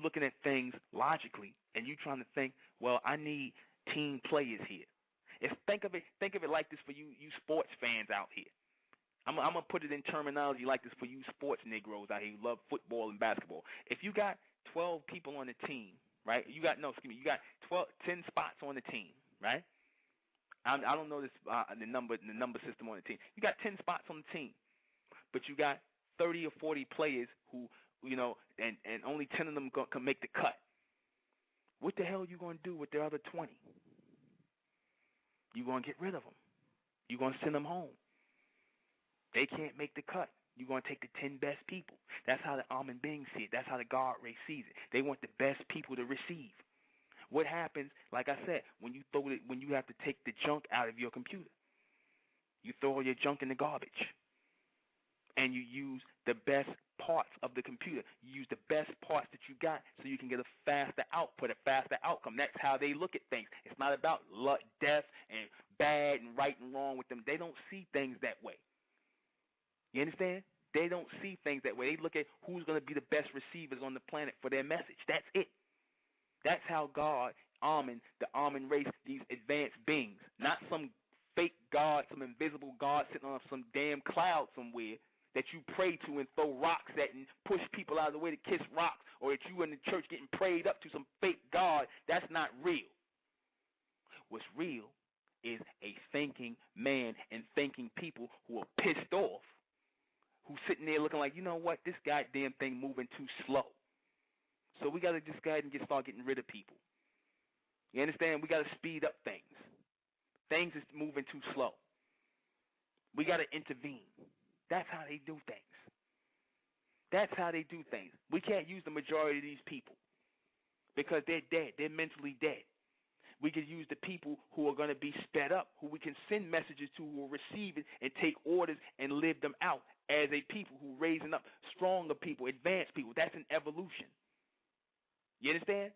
looking at things logically and you trying to think, well, I need team players here. Think of it like this for you sports fans out here. I'm gonna put it in terminology like this for you sports Negroes out here who love football and basketball. If you got 12 people on the team, right? You got 10 spots on the team, right? I don't know this the number system on the team. You got 10 spots on the team, but you got 30 or 40 players who and only 10 of them can make the cut. What the hell are you going to do with the other 20? You're going to get rid of them. You're going to send them home. They can't make the cut. You're going to take the 10 best people. That's how the Amen beings see it. That's how the God race sees it. They want the best people to receive. What happens, like I said, when you have to take the junk out of your computer? You throw all your junk in the garbage. And you use the best parts of the computer. You use the best parts that you got so you can get a faster output, a faster outcome. That's how they look at things. It's not about luck, death, and bad and right and wrong with them. They don't see things that way. You understand? They don't see things that way. They look at who's going to be the best receivers on the planet for their message. That's it. That's how God, the Amen race, these advanced beings, not some fake God, some invisible God sitting on some damn cloud somewhere that you pray to and throw rocks at and push people out of the way to kiss rocks, or that you in the church getting prayed up to some fake God. That's not real. What's real is a thinking man and thinking people who are pissed off, who's sitting there looking like, you know what, this goddamn thing moving too slow. So we got to just go ahead and start getting rid of people. You understand? We got to speed up things. Things is moving too slow. We got to intervene. That's how they do things. That's how they do things. We can't use the majority of these people because they're dead. They're mentally dead. We could use the people who are going to be sped up, who we can send messages to, who will receive it and take orders and live them out as a people who are raising up stronger people, advanced people. That's an evolution. You understand?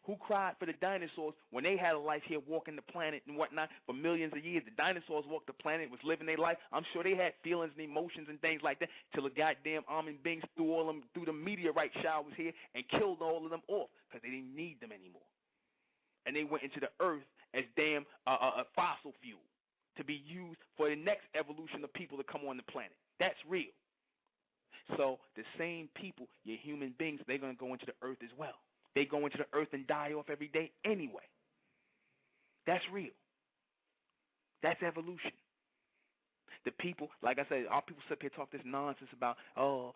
Who cried for the dinosaurs when they had a life here walking the planet and whatnot for millions of years? The dinosaurs walked the planet, was living their life. I'm sure they had feelings and emotions and things like that till the goddamn Amen beings threw the meteorite showers here and killed all of them off because they didn't need them anymore. And they went into the earth as damn a fossil fuel to be used for the next evolution of people to come on the planet. That's real. So the same people, your human beings, they're going to go into the earth as well. They go into the earth and die off every day anyway. That's real. That's evolution. The people, like I said, our people sit here talk this nonsense about, all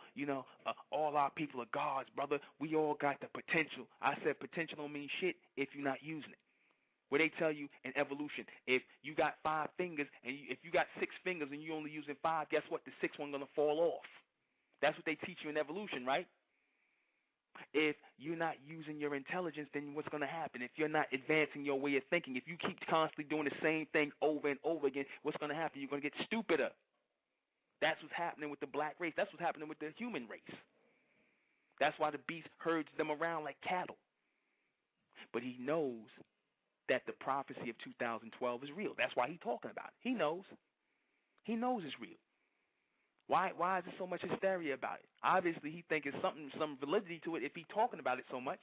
our people are gods, brother. We all got the potential. I said potential don't mean shit if you're not using it. Where they tell you in evolution, if you got 5 fingers and if you got 6 fingers and you're only using 5, guess what? The 6th one's going to fall off. That's what they teach you in evolution, right? If you're not using your intelligence, then what's going to happen? If you're not advancing your way of thinking, if you keep constantly doing the same thing over and over again, what's going to happen? You're going to get stupider. That's what's happening with the black race. That's what's happening with the human race. That's why the beast herds them around like cattle. But he knows that the prophecy of 2012 is real. That's why he's talking about it. He knows. He knows it's real. Why is there so much hysteria about it? Obviously, he thinks there's some validity to it if he's talking about it so much.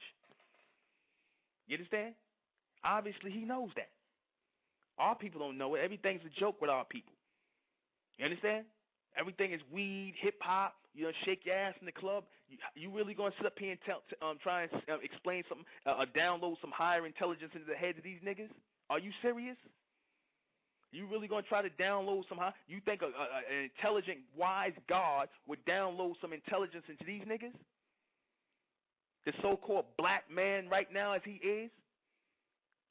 You understand? Obviously, he knows that. Our people don't know it. Everything's a joke with our people. You understand? Everything is weed, hip-hop, shake your ass in the club. You really going to sit up here and try and explain something, download some higher intelligence into the heads of these niggas? Are you serious? You really going to try to download somehow? You think an intelligent, wise God would download some intelligence into these niggas? The so-called black man right now as he is?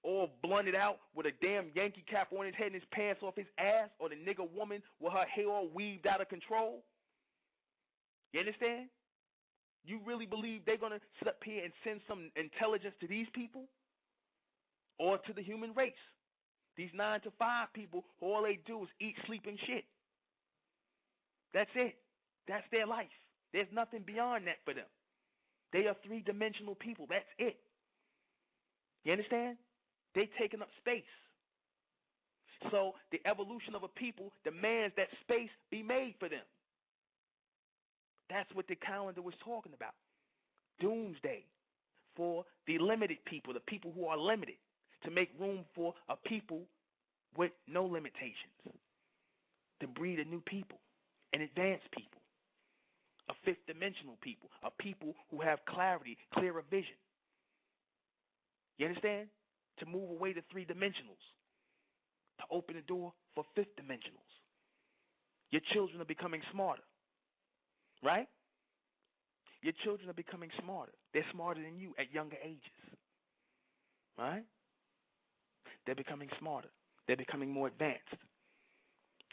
All blunted out with a damn Yankee cap on his head and his pants off his ass? Or the nigga woman with her hair all weaved out of control? You understand? You really believe they're going to sit up here and send some intelligence to these people? Or to the human race? These 9 to 5 people, all they do is eat, sleep, and shit. That's it. That's their life. There's nothing beyond that for them. They are 3-dimensional people. That's it. You understand? They taking up space. So the evolution of a people demands that space be made for them. That's what the calendar was talking about. Doomsday for the limited people, the people who are limited, to make room for a people with no limitations, to breed a new people, an advanced people, a fifth dimensional people, a people who have clarity, clearer vision. You understand? To move away to three dimensionals, to open the door for fifth dimensionals. Your children are becoming smarter, right? Your children are becoming smarter. They're smarter than you at younger ages, right? They're becoming smarter. They're becoming more advanced.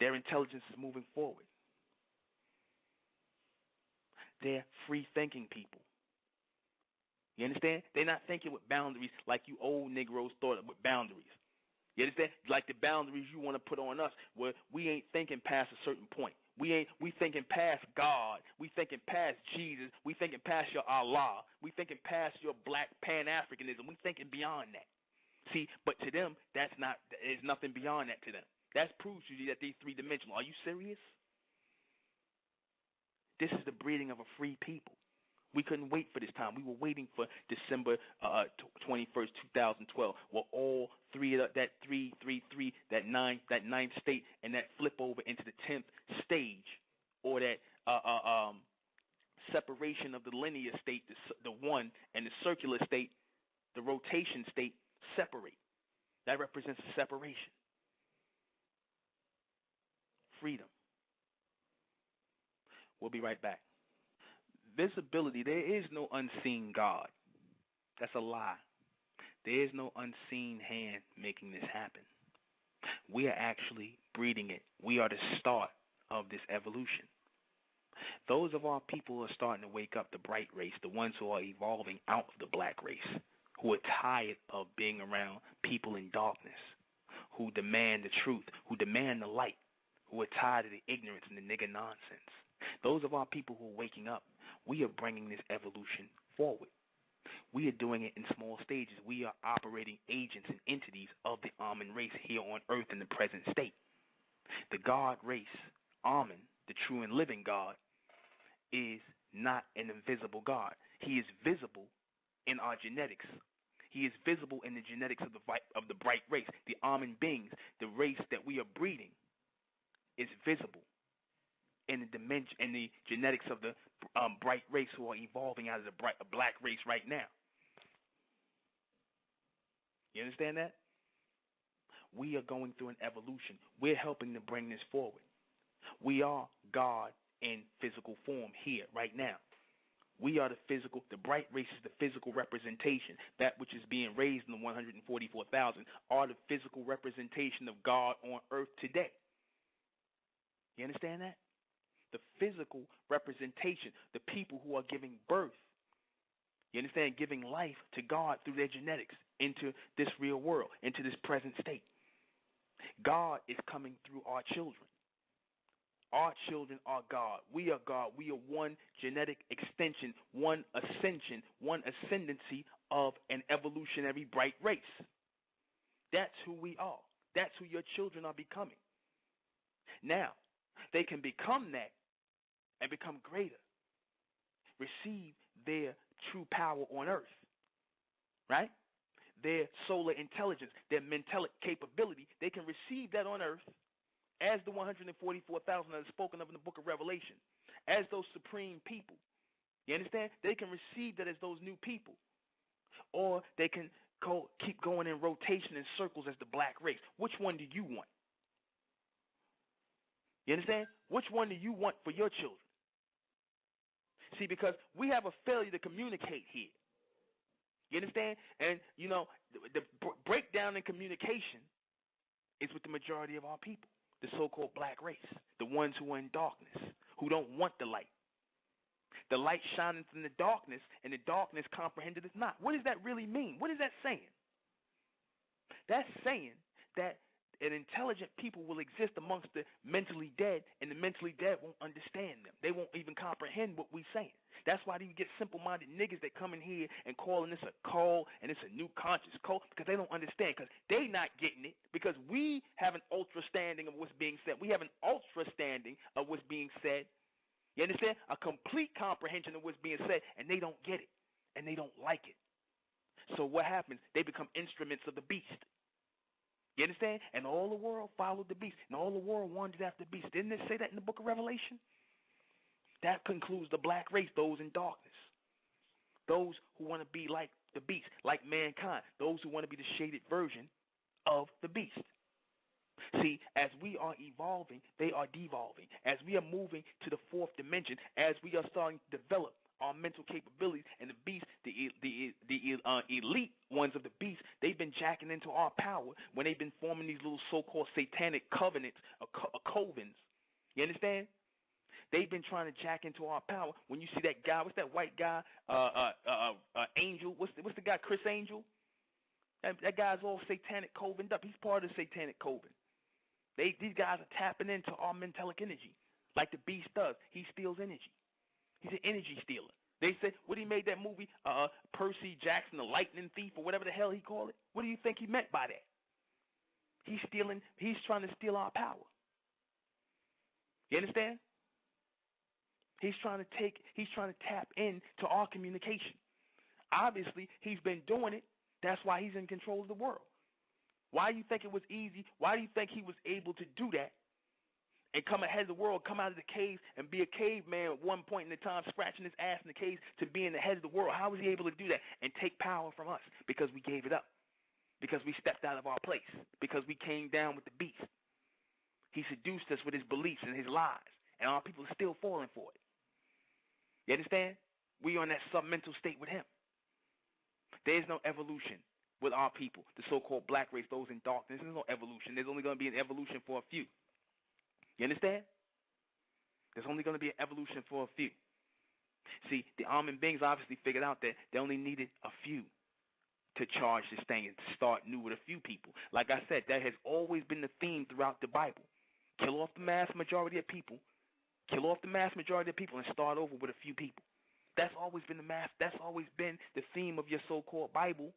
Their intelligence is moving forward. They're free-thinking people. You understand? They're not thinking with boundaries like you old Negroes thought with boundaries. You understand? Like the boundaries you want to put on us, where we ain't thinking past a certain point. We thinking past God. We thinking past Jesus. We thinking past your Allah. We thinking past your black Pan-Africanism. We thinking beyond that. See, but to them, there's nothing beyond that to them. That proves to you that they're three-dimensional. Are you serious? This is the breeding of a free people. We couldn't wait for this time. We were waiting for December 21st, 2012, where all three of that ninth state, and that flip over into the 10th stage, or that separation of the linear state, the one, and the circular state, the rotation state, separate. That represents a separation. Freedom. We'll be right back. Visibility, there is no unseen God. That's a lie. There is no unseen hand making this happen. We are actually breeding it. We are the start of this evolution. Those of our people who are starting to wake up, the bright race, the ones who are evolving out of the black race, who are tired of being around people in darkness, who demand the truth, who demand the light, who are tired of the ignorance and the nigger nonsense. Those of our people who are waking up, we are bringing this evolution forward. We are doing it in small stages. We are operating agents and entities of the Amen race here on earth in the present state. The God race, Amen, the true and living God, is not an invisible God. He is visible in our genetics. He is visible in the genetics of the bright race, the Amen beings. The race that we are breeding is visible in the dimension, in the genetics of the bright race who are evolving out of the black race right now. You understand that? We are going through an evolution. We're helping to bring this forward. We are God in physical form here, right now. We are the bright race is the physical representation. That which is being raised in the 144,000 are the physical representation of God on earth today. You understand that? The physical representation, the people who are giving birth, you understand, giving life to God through their genetics into this real world, into this present state. God is coming through our children. Our children are God. We are God. We are one genetic extension, one ascension, one ascendancy of an evolutionary bright race. That's who we are. That's who your children are becoming. Now, they can become that and become greater, receive their true power on earth, right? Their solar intelligence, their mentalic capability, they can receive that on earth as the 144,000 that is spoken of in the book of Revelation, as those supreme people. You understand? They can receive that as those new people. Or they can keep going in rotation in circles as the black race. Which one do you want? You understand? Which one do you want for your children? See, because we have a failure to communicate here. You understand? And, you know, the breakdown in communication is with the majority of our people, the so-called black race, the ones who are in darkness, who don't want the light. The light shineth in the darkness, and the darkness comprehended it not. What does that really mean? What is that saying? That's saying that an intelligent people will exist amongst the mentally dead, and the mentally dead won't understand them. They won't even comprehend what we're saying. That's why you get simple-minded niggas that come in here and calling this a cult and it's a new conscious cult, because they don't understand, because they not getting it, because we have an ultra standing of what's being said. We have an ultra standing of what's being said. You understand? A complete comprehension of what's being said, and they don't get it, and they don't like it. So what happens? They become instruments of the beast. You understand? And all the world followed the beast, and all the world wandered after the beast. Didn't it say that in the book of Revelation? That concludes the black race, those in darkness, those who want to be like the beast, like mankind, those who want to be the shaded version of the beast. See, as we are evolving, they are devolving. As we are moving to the fourth dimension, as we are starting to develop our mental capabilities, and the beast, the elite ones of the beast, they've been jacking into our power when they've been forming these little so-called satanic covenants, or covens. You understand? They've been trying to jack into our power. When you see that guy, what's that white guy? Angel. What's the guy? Chris Angel. That guy's all satanic covened up. He's part of the satanic coven. These guys are tapping into our mentalic energy, like the beast does. He steals energy. He's an energy stealer. They said, what he made that movie, Percy Jackson, the Lightning Thief, or whatever the hell he called it. What do you think he meant by that? He's trying to steal our power. You understand? He's trying to tap into our communication. Obviously, he's been doing it. That's why he's in control of the world. Why do you think it was easy? Why do you think he was able to do that and come ahead of the world, come out of the caves and be a caveman at one point in the time, scratching his ass in the caves to being the head of the world? How was he able to do that and take power from us? Because we gave it up. Because we stepped out of our place. Because we came down with the beast. He seduced us with his beliefs and his lies, and our people are still falling for it. You understand? We are in that submental state with him. There is no evolution with our people, the so-called black race, those in darkness. There's no evolution. There's only going to be an evolution for a few. You understand? There's only going to be an evolution for a few. See, the Amen beings obviously figured out that they only needed a few to charge this thing and to start new with a few people. Like I said, that has always been the theme throughout the Bible. Kill off the mass majority of people. Kill off the mass majority of people and start over with a few people. That's always been that's always been the theme of your so-called Bible.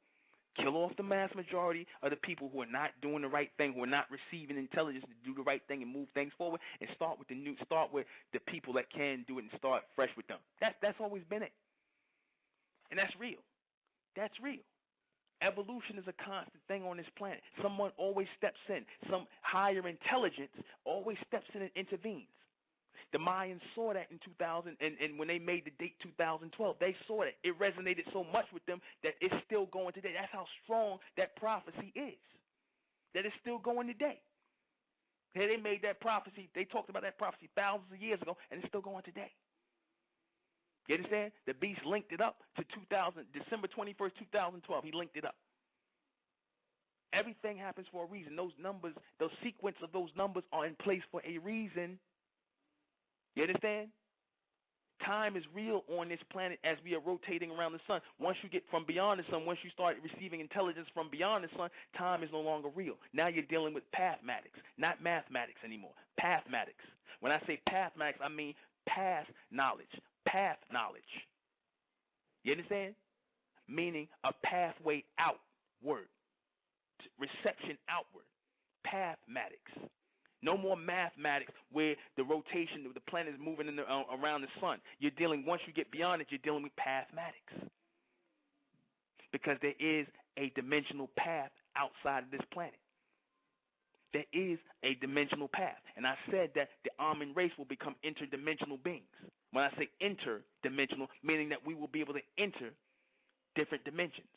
Kill off the mass majority of the people who are not doing the right thing, who are not receiving intelligence to do the right thing and move things forward, and start with the people that can do it and start fresh with them. That's always been it. And that's real. That's real. Evolution is a constant thing on this planet. Someone always steps in. Some higher intelligence always steps in and intervenes. The Mayans saw that in 2000, and when they made the date 2012, they saw that. It resonated so much with them that it's still going today. That's how strong that prophecy is, that it's still going today. They made that prophecy. They talked about that prophecy thousands of years ago, and it's still going today. You understand? The beast linked it up to December 21st, 2012. He linked it up. Everything happens for a reason. Those numbers, the sequence of those numbers are in place for a reason. You understand? Time is real on this planet as we are rotating around the sun. Once you get from beyond the sun, once you start receiving intelligence from beyond the sun, time is no longer real. Now you're dealing with pathmatics, not mathematics anymore. Pathmatics. When I say pathmatics, I mean path knowledge. Path knowledge. You understand? Meaning a pathway outward. Reception outward. Pathmatics. No more mathematics where the rotation of the planet is moving around the sun. You're dealing, once you get beyond it, you're dealing with pathmatics. Because there is a dimensional path outside of this planet. There is a dimensional path. And I said that the Amen race will become interdimensional beings. When I say interdimensional, meaning that we will be able to enter different dimensions.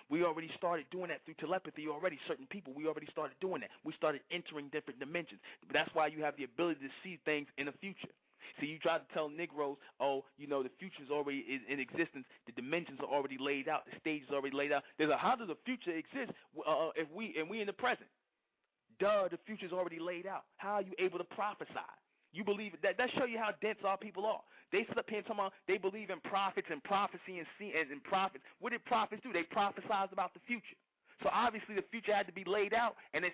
We already started doing that through telepathy already. Certain people, we already started doing that. We started entering different dimensions. But that's why you have the ability to see things in the future. See, you try to tell Negroes, oh, you know, the future is already in existence. The dimensions are already laid out. The stage is already laid out. There's how does the future exist if we in the present? Duh, the future is already laid out. How are you able to prophesy? You believe it. That show you how dense our people are. They sit up here and talk about they believe in prophets and prophecy and prophets. What did prophets do? They prophesied about the future. So obviously the future had to be laid out, and it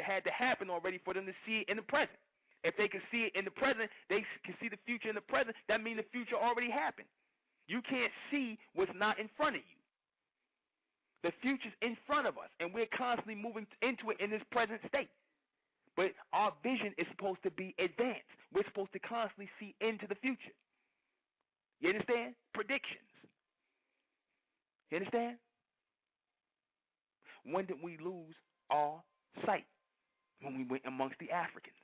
had to happen already for them to see it in the present. If they can see it in the present, they can see the future in the present. That means the future already happened. You can't see what's not in front of you. The future's in front of us, and we're constantly moving into it in this present state. But our vision is supposed to be advanced. We're supposed to constantly see into the future. You understand? Predictions. You understand? When did we lose our sight? When we went amongst the Africans.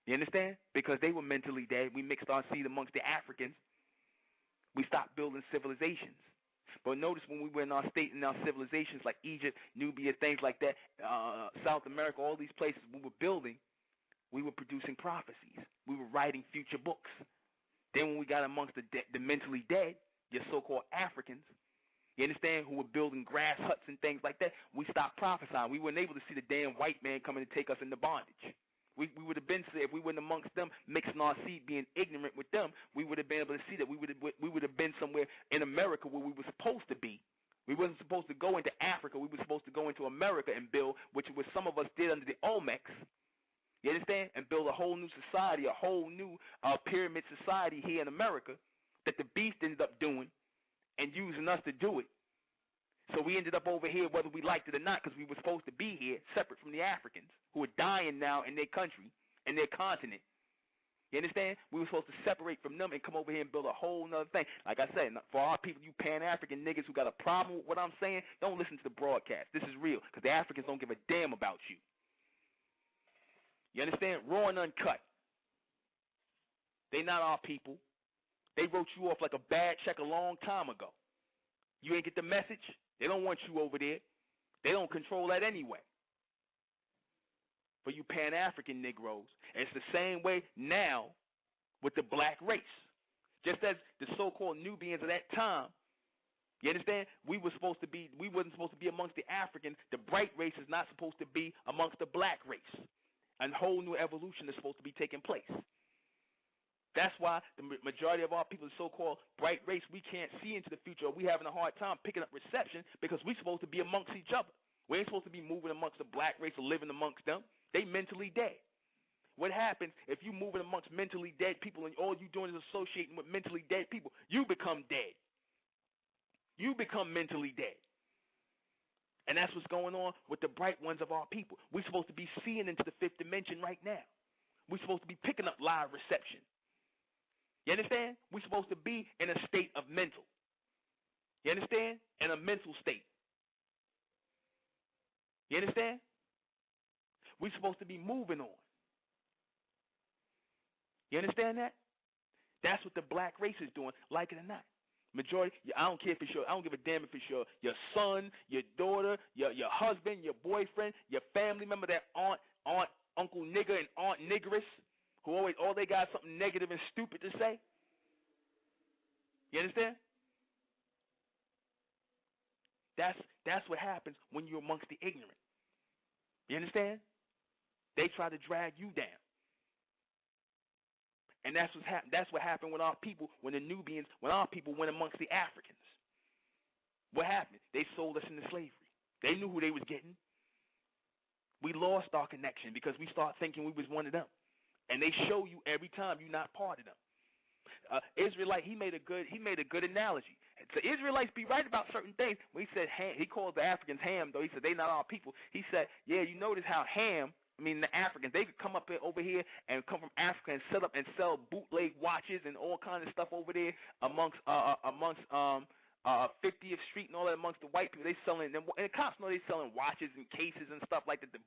You understand? Because they were mentally dead. We mixed our seed amongst the Africans. We stopped building civilizations. But notice when we were in our state and our civilizations like Egypt, Nubia, things like that, South America, all these places we were building, we were producing prophecies. We were writing future books. Then when we got amongst the mentally dead, your so-called Africans, you understand, who were building grass huts and things like that, we stopped prophesying. We weren't able to see the damn white man coming to take us into bondage. We would have been, if we weren't amongst them, mixing our seed, being ignorant with them, we would have been able to see that we would have been somewhere in America where we were supposed to be. We wasn't supposed to go into Africa. We were supposed to go into America and build, which was some of us did under the Olmecs. You understand? And build a whole new society, a whole new pyramid society here in America that the beast ended up doing and using us to do it. So we ended up over here whether we liked it or not because we were supposed to be here separate from the Africans who are dying now in their country, in their continent. You understand? We were supposed to separate from them and come over here and build a whole nother thing. Like I said, for our people, you Pan-African niggas who got a problem with what I'm saying, don't listen to the broadcast. This is real because the Africans don't give a damn about you. You understand? Raw and uncut. They not our people. They wrote you off like a bad check a long time ago. You ain't get the message? They don't want you over there. They don't control that anyway. For you Pan-African Negroes. And it's the same way now with the black race. Just as the so-called Nubians at that time, you understand? We wasn't supposed to be amongst the Africans. The bright race is not supposed to be amongst the black race. A whole new evolution is supposed to be taking place. That's why the majority of our people, the so-called bright race, we can't see into the future. We're having a hard time picking up reception because we're supposed to be amongst each other. We ain't supposed to be moving amongst the black race or living amongst them. They mentally dead. What happens if you moving amongst mentally dead people and all you doing is associating with mentally dead people? You become dead. You become mentally dead. And that's what's going on with the bright ones of our people. We're supposed to be seeing into the fifth dimension right now. We're supposed to be picking up live reception. You understand? We're supposed to be in a state of mental. You understand? In a mental state. You understand? We're supposed to be moving on. You understand that? That's what the black race is doing, like it or not. Majority, I don't care if it's I don't give a damn if it's your son, your daughter, your husband, your boyfriend, your family member, that aunt, uncle nigger, and aunt niggeress, who all they got something negative and stupid to say. You understand? That's what happens when you're amongst the ignorant. You understand? They try to drag you down. And that's what happened with our people when the Nubians, when our people went amongst the Africans. What happened? They sold us into slavery. They knew who they was getting. We lost our connection because we started thinking we was one of them. And they show you every time you're not part of them. Israelite, he made a good analogy. So Israelites be right about certain things. When he said Ham, he called the Africans Ham, though he said they not our people. He said, yeah, you notice how Ham, the Africans, they could come up over here and come from Africa and set up and sell bootleg watches and all kinds of stuff over there amongst 50th Street and all that amongst the white people. They selling, and the cops know they selling watches and cases and stuff like that. The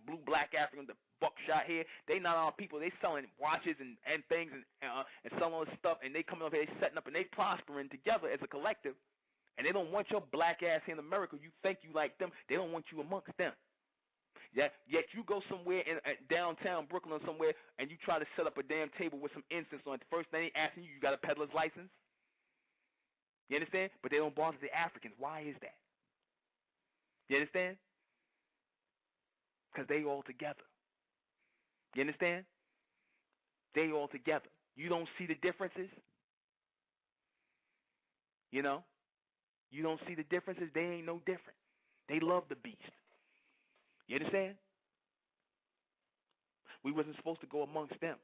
blue black Africans, the buckshot here, they not our people. They selling watches and things and selling all this stuff, and they coming over here setting up and they prospering together as a collective. And they don't want your black ass here in America. You think you like them. They don't want you amongst them. Yet you go somewhere in downtown Brooklyn or somewhere and you try to set up a damn table with some incense on it. The first thing they asking you got a peddler's license? You understand? But they don't bother the Africans. Why is that? You understand? Because they all together. You understand? They all together. You don't see the differences? You know? You don't see the differences? They ain't no different. They love the beast. You understand? We wasn't supposed to go amongst them.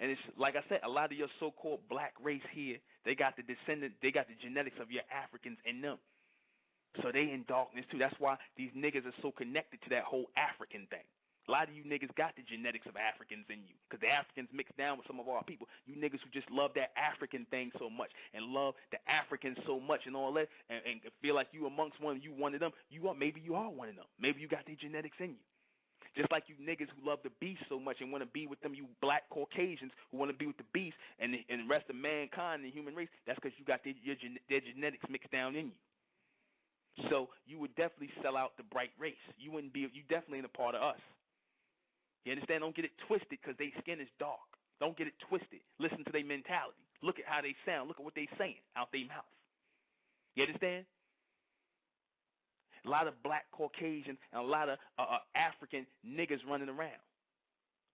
And it's like I said, a lot of your so-called black race here, they got the genetics of your Africans in them. So they in darkness too. That's why these niggas are so connected to that whole African thing. A lot of you niggas got the genetics of Africans in you because the Africans mixed down with some of our people. You niggas who just love that African thing so much and love the Africans so much and all that and feel like you amongst one of them. Maybe you are one of them. Maybe you got their genetics in you. Just like you niggas who love the beast so much and want to be with them, you black Caucasians who want to be with the beast and the rest of mankind and the human race, that's because you got their genetics mixed down in you. So you would definitely sell out the bright race. You definitely ain't a part of us. You understand? Don't get it twisted because their skin is dark. Don't get it twisted. Listen to their mentality. Look at how they sound. Look at what they saying out their mouth. You understand? A lot of black Caucasians and a lot of African niggas running around.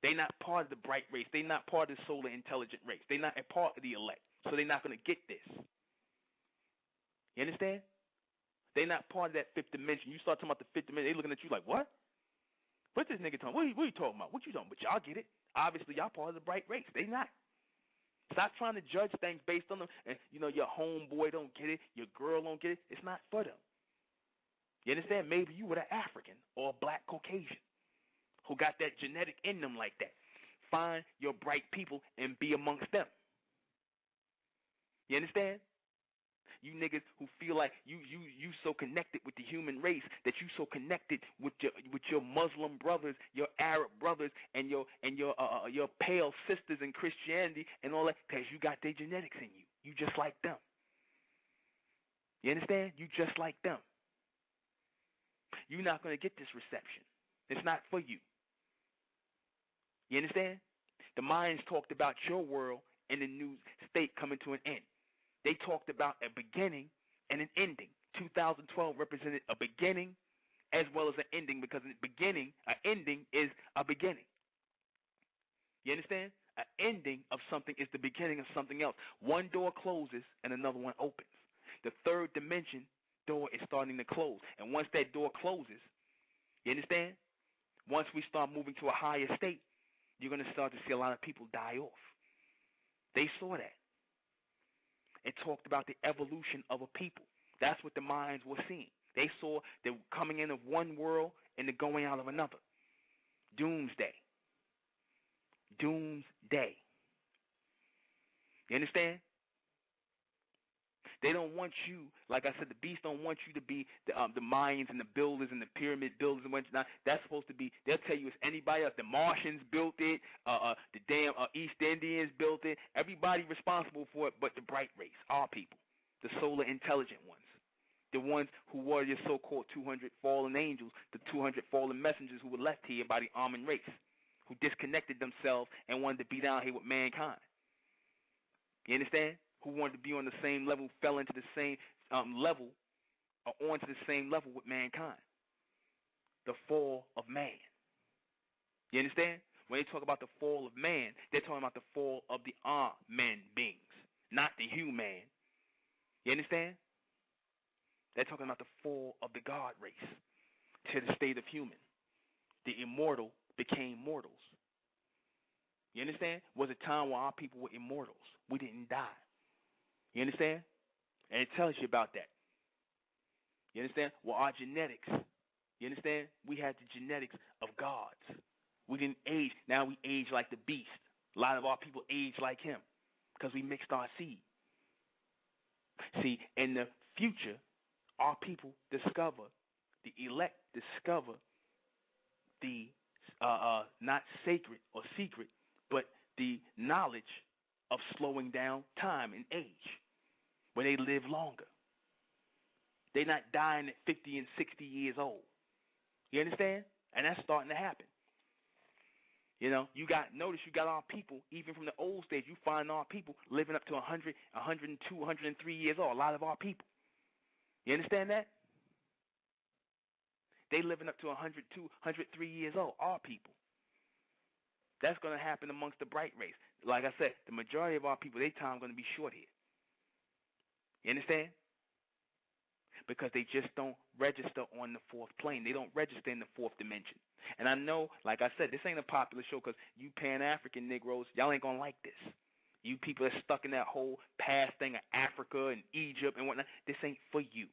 They not part of the bright race. They not part of the solar intelligent race. They not a part of the elect. So they're not going to get this. You understand? They not part of that fifth dimension. You start talking about the fifth dimension, they looking at you like, what? What's this nigga talking? What are you talking about? What you talking about? But y'all get it. Obviously, y'all part of the bright race. They not. Stop trying to judge things based on them. And, your homeboy don't get it. Your girl don't get it. It's not for them. You understand? Maybe you were an African or a black Caucasian who got that genetic in them like that. Find your bright people and be amongst them. You understand? You niggas who feel like you so connected with the human race that you so connected with your Muslim brothers, your Arab brothers, and your pale sisters in Christianity and all that, because you got their genetics in you. You just like them. You understand? You just like them. You're not going to get this reception. It's not for you. You understand? The Mayans talked about your world and the new state coming to an end. They talked about a beginning and an ending. 2012 represented a beginning as well as an ending, because an ending is a beginning. You understand? An ending of something is the beginning of something else. One door closes and another one opens. The third dimension door is starting to close. And once that door closes, you understand? Once we start moving to a higher state, you're going to start to see a lot of people die off. They saw that. It talked about the evolution of a people. That's what the Mayans were seeing. They saw the coming in of one world and the going out of another. Doomsday. Doomsday. You understand? They don't want you, like I said, the beast don't want you to be the Mayans and the builders and the pyramid builders and whatnot. That's supposed to be, they'll tell you it's anybody else. The Martians built it, the damn East Indians built it. Everybody responsible for it but the bright race, our people, the solar intelligent ones. The ones who were your so-called 200 fallen angels, the 200 fallen messengers who were left here by the Amun race, who disconnected themselves and wanted to be down here with mankind. You understand? Who wanted to be on the same level, fell into the same level, or onto the same level with mankind. The fall of man. You understand? When they talk about the fall of man, they're talking about the fall of the Amen beings, not the human. You understand? They're talking about the fall of the God race to the state of human. The immortal became mortals. You understand? Was a time where our people were immortals. We didn't die. You understand? And it tells you about that. You understand? Well, our genetics, you understand? We had the genetics of gods. We didn't age. Now we age like the beast. A lot of our people age like him because we mixed our seed. See, in the future, our people discover, the elect discover the not sacred or secret, but the knowledge of slowing down time and age, where they live longer. They're not dying at 50 and 60 years old. You understand? And that's starting to happen. You know, notice you got our people, even from the old stage, you find our people living up to 100, 102, 103 years old, a lot of our people. You understand that? They living up to 102, 103 years old, our people. That's going to happen amongst the bright race. Like I said, the majority of our people, their time going to be short here. You understand? because they just don't register on the fourth plane. They don't register in the fourth dimension. And I know, like I said, this ain't a popular show because you Pan-African Negroes, y'all ain't going to like this. You people are stuck in that whole past thing of Africa and Egypt and whatnot. This ain't for you.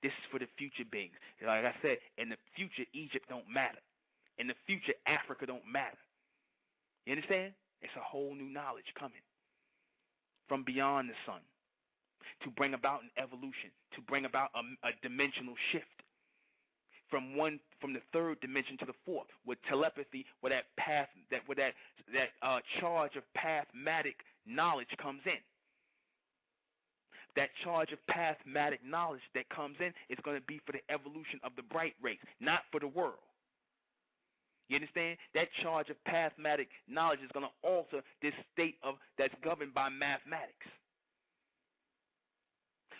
This is for the future beings. Like I said, in the future, Egypt don't matter. In the future, Africa don't matter. You understand? It's a whole new knowledge coming from beyond the sun to bring about an evolution, to bring about a dimensional shift from the third dimension to the fourth, with telepathy, where that path, that charge of pathmatic knowledge comes in. That charge of pathmatic knowledge that comes in is going to be for the evolution of the bright race, not for the world. You understand? That charge of pathmatic knowledge is going to alter this state of that's governed by mathematics.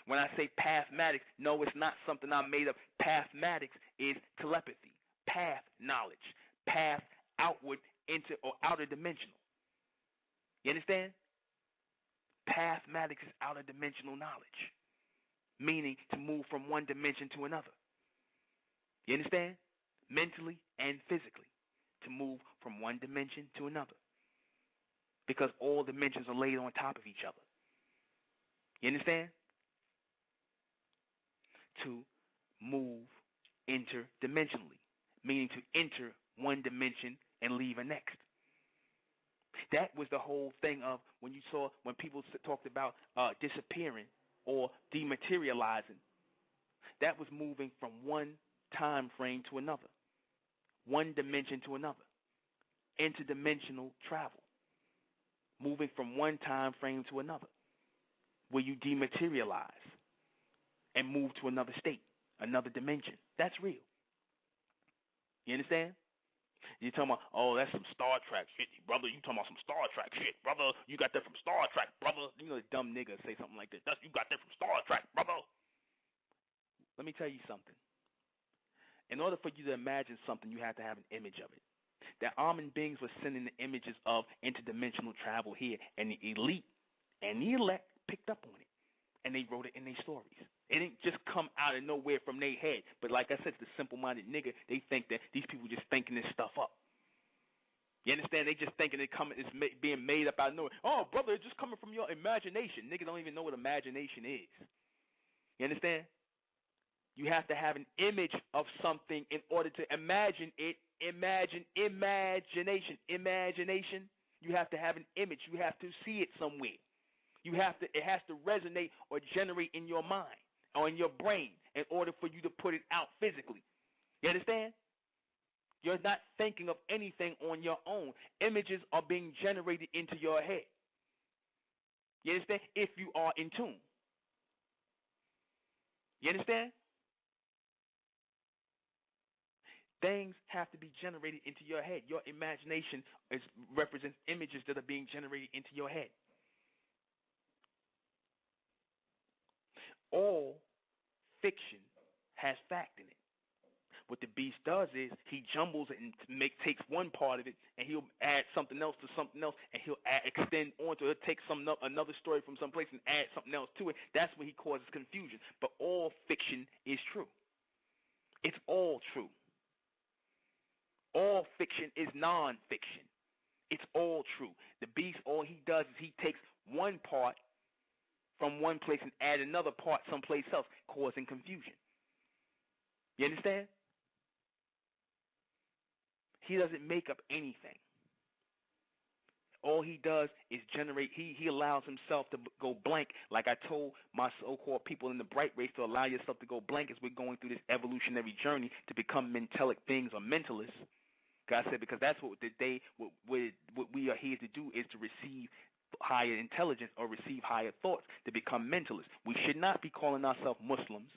When I say pathmatics, no, it's not something I made up. Pathmatics is telepathy, path knowledge, path outward into or outer dimensional. You understand? Pathmatics is outer dimensional knowledge, meaning to move from one dimension to another. You understand? Mentally and physically, to move from one dimension to another, because all dimensions are laid on top of each other. You understand? To move interdimensionally, meaning to enter one dimension and leave a next. That was the whole thing of when people talked about disappearing or dematerializing. That was moving from one time frame to another, one dimension to another, interdimensional travel, moving from one time frame to another, where you dematerialize and move to another state, another dimension. That's real. You understand? You're talking about, oh, that's some Star Trek shit, brother. You talking about some Star Trek shit, brother. You got that from Star Trek, brother. You know, the dumb nigga say something like this. You got that from Star Trek, brother. Let me tell you something. In order for you to imagine something, you have to have an image of it. The Amen beings were sending the images of interdimensional travel here, and the elite and the elect picked up on it, and they wrote it in their stories. It didn't just come out of nowhere from their head. But like I said, the simple-minded nigga, they think that these people just thinking this stuff up. You understand? They just thinking it's being made up out of nowhere. Oh, brother, it's just coming from your imagination. Nigga don't even know what imagination is. You understand? You have to have an image of something in order to imagine it. Imagination. You have to have an image. You have to see it somewhere. It has to resonate or generate in your mind or in your brain in order for you to put it out physically. You understand? You're not thinking of anything on your own. Images are being generated into your head. You understand? If you are in tune. You understand? Things have to be generated into your head. Your imagination represents images that are being generated into your head. All fiction has fact in it. What the beast does is he jumbles it and takes one part of it, and he'll add something else to something else, and he'll extend onto it. He'll take another story from someplace and add something else to it. That's when he causes confusion. But all fiction is true. It's all true. All fiction is non-fiction. It's all true. The beast, all he does is he takes one part from one place and add another part someplace else, causing confusion. You understand? He doesn't make up anything. All he does is generate. He allows himself to go blank. Like I told my so-called people in the bright race, to allow yourself to go blank as we're going through this evolutionary journey to become mentalic beings or mentalists. I said, because that's what we are here to do, is to receive higher intelligence or receive higher thoughts, to become mentalists. We should not be calling ourselves Muslims,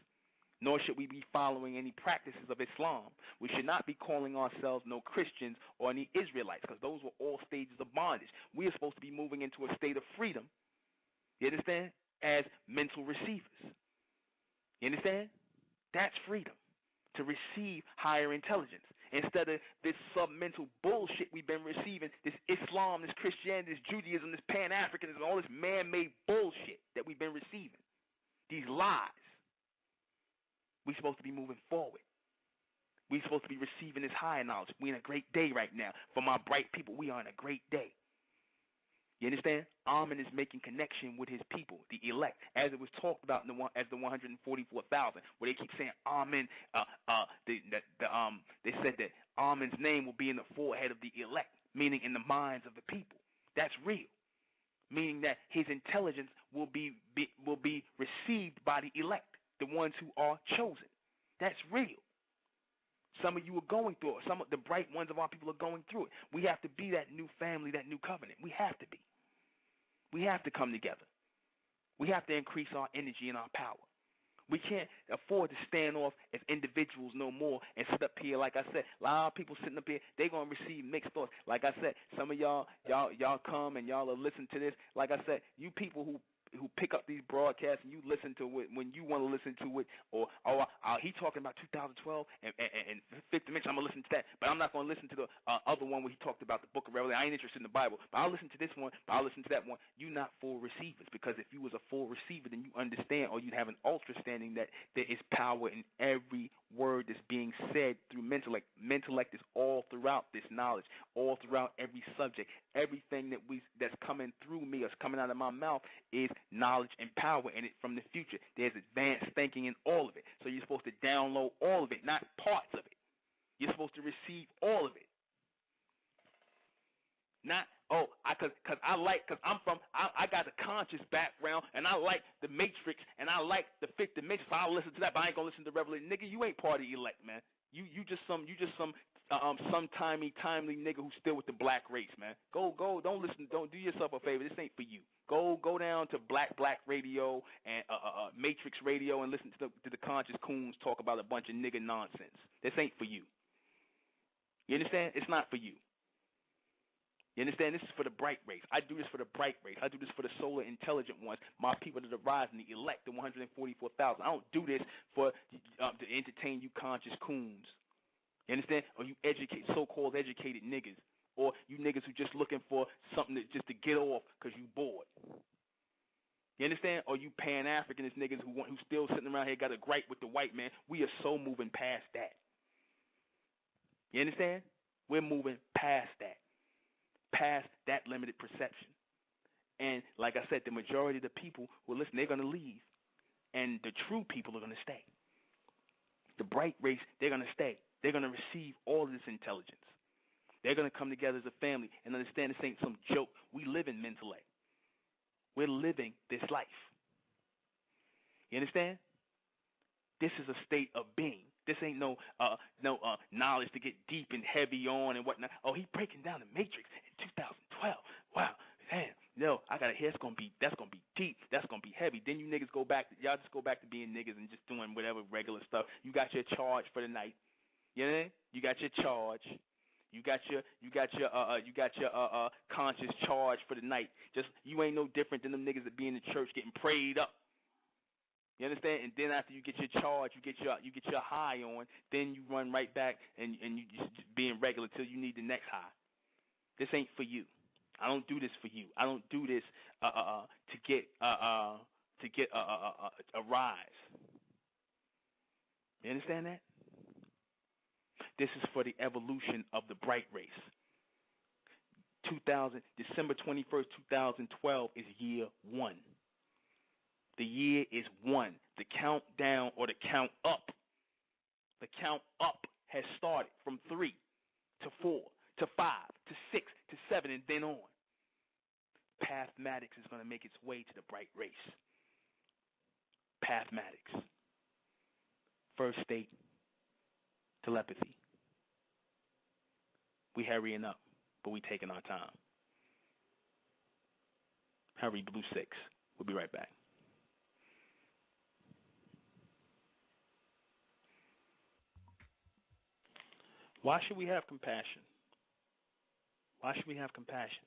nor should we be following any practices of Islam. We should not be calling ourselves no Christians or any Israelites, because those were all stages of bondage. We are supposed to be moving into a state of freedom, you understand, as mental receivers. You understand? That's freedom, to receive higher intelligence. Instead of this submental bullshit we've been receiving, this Islam, this Christianity, this Judaism, this Pan-Africanism, all this man-made bullshit that we've been receiving. These lies. We're supposed to be moving forward. We're supposed to be receiving this higher knowledge. We're in a great day right now. For my bright people, we are in a great day. You understand? Amen is making connection with his people, the elect, as it was talked about in as the 144,000, where they keep saying Amen. They said that Amen's name will be in the forehead of the elect, meaning in the minds of the people. That's real, meaning that his intelligence will be received by the elect, the ones who are chosen. That's real. Some of you are going through it. Some of the bright ones of our people are going through it. We have to be that new family, that new covenant. We have to be. We have to come together. We have to increase our energy and our power. We can't afford to stand off as individuals no more and sit up here. Like I said, a lot of people sitting up here, they're going to receive mixed thoughts. Like I said, some of y'all come and y'all are listening to this. Like I said, you people who pick up these broadcasts and you listen to it when you want to listen to it, or he talking about 2012 and fifth dimension, I'm going to listen to that, but I'm not going to listen to the other one where he talked about the book of Revelation. I ain't interested in the Bible, but I'll listen to this one, but I'll listen to that one. You're not full receivers, because if you was a full receiver, then you understand, or you'd have an ultra standing that there is power in every word that's being said through Mentellect. Mentellect is all throughout this knowledge, all throughout every subject. Everything that's coming through me, or coming out of my mouth, is knowledge and power in it from the future. There's advanced thinking in all of it. So you're supposed to download all of it, not parts of it. You're supposed to receive all of it. Not, because I got a conscious background, and I like the Matrix, and I like the fifth dimension, so I'll listen to that, but I ain't gonna listen to Revelation. Nigga, you ain't part of the elect, man. You just some timely nigga who's still with the black race, man. Go, don't listen, don't do yourself a favor. This ain't for you. Go down to Black Radio and Matrix Radio and listen to the conscious coons talk about a bunch of nigga nonsense. This ain't for you. You understand? It's not for you. You understand? This is for the bright race. I do this for the bright race. I do this for the solar intelligent ones, my people that are rising, the elect, the 144,000. I don't do this for to entertain you conscious coons. You understand? Or you so-called educated niggas, or you niggas who just looking for something just to get off because you bored. You understand? Or you Pan-Africanist niggas who still sitting around here got a gripe with the white man. We are so moving past that. You understand? We're moving past that. Past that limited perception. And like I said, the majority of the people who listen, they're going to leave. And the true people are going to stay. The bright race, they're going to stay. They're going to receive all of this intelligence. They're going to come together as a family and understand this ain't some joke. We live in Mentellect. We're living this life. You understand? This is a state of being. This ain't no knowledge to get deep and heavy on and whatnot. Oh, he breaking down the Matrix in 2012. Wow, damn. No, I gotta hear. That's gonna be deep. That's gonna be heavy. Then you niggas y'all just go back to being niggas and just doing whatever regular stuff. You got your charge for the night. You know? You got your charge. You got your conscious charge for the night. Just you ain't no different than them niggas that be in the church getting prayed up. You understand? And then after you get your charge, you get your high on, then you run right back and you just being regular till you need the next high. This ain't for you. I don't do this for you. I don't do this to get a rise. You understand that? This is for the evolution of the bright race. December 21st, 2012 is year 1. The year is 1. The countdown or the count up. The count up has started from 3 to 4 to 5 to 6 to 7 and then on. Pathmatics is going to make its way to the bright race. Pathmatics. First state, telepathy. We hurrying up, but we taking our time. Hurry, Blue 6. We'll be right back. Why should we have compassion? Why should we have compassion?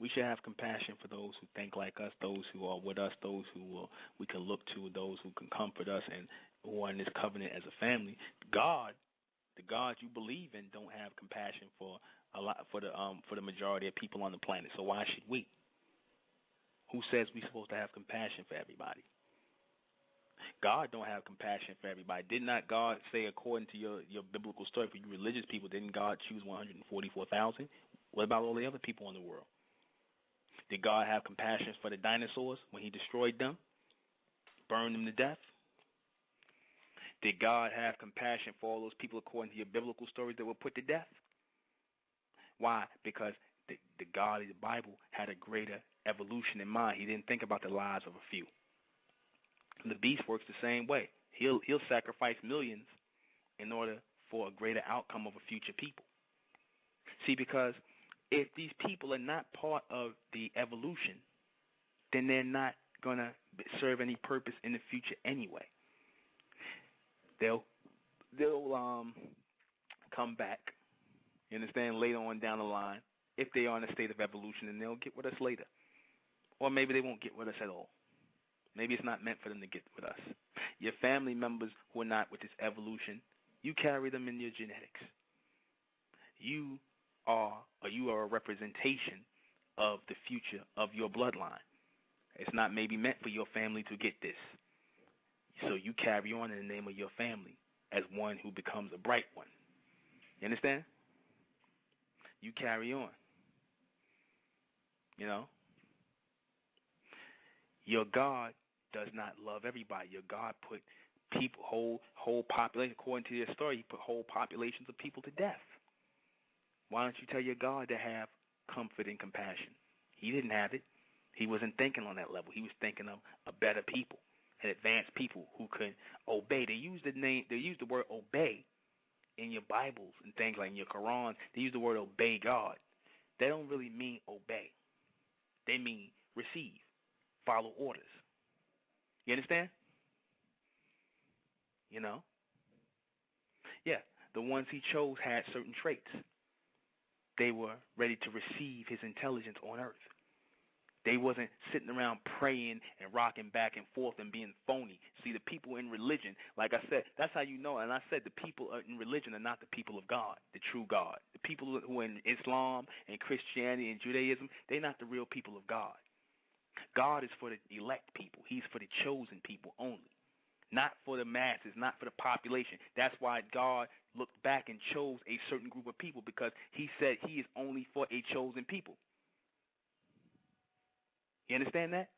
We should have compassion for those who think like us, those who are with us, those who we can look to, those who can comfort us, and who are in this covenant as a family. The God you believe in, don't have compassion for the majority of people on the planet. So why should we? Who says we're supposed to have compassion for everybody? God don't have compassion for everybody. Did not God say, according to your biblical story, for you religious people, didn't God choose 144,000? What about all the other people in the world? Did God have compassion for the dinosaurs when he destroyed them, burned them to death? Did God have compassion for all those people, according to your biblical stories, that were put to death? Why? Because the God of the Bible had a greater evolution in mind. He didn't think about the lives of a few. The beast works the same way. He'll sacrifice millions in order for a greater outcome of a future people. See, because if these people are not part of the evolution, then they're not going to serve any purpose in the future anyway. They'll come back, you understand, later on down the line. If they are in a state of evolution, then they'll get with us later. Or maybe they won't get with us at all. Maybe it's not meant for them to get with us. Your family members who are not with this evolution, you carry them in your genetics. You are a representation of the future of your bloodline. It's not maybe meant for your family to get this. So you carry on in the name of your family as one who becomes a bright one. You understand? You carry on. You know? Your God does not love everybody. Your God put people, whole population, according to your story, he put whole populations of people to death. Why don't you tell your God to have comfort and compassion? He didn't have it. He wasn't thinking on that level. He was thinking of a better people, an advanced people who could obey. They use the word obey in your Bibles and things like in your Quran. They use the word obey God. They don't really mean obey. They mean receive, follow orders. You understand? You know? Yeah, the ones he chose had certain traits. They were ready to receive his intelligence on earth. They wasn't sitting around praying and rocking back and forth and being phony. See, the people in religion, like I said, that's how you know. And I said the people in religion are not the people of God, the true God. The people who are in Islam and Christianity and Judaism, they're not the real people of God. God is for the elect people. He's for the chosen people only, not for the masses, not for the population. That's why God looked back and chose a certain group of people, because he said he is only for a chosen people. You understand that?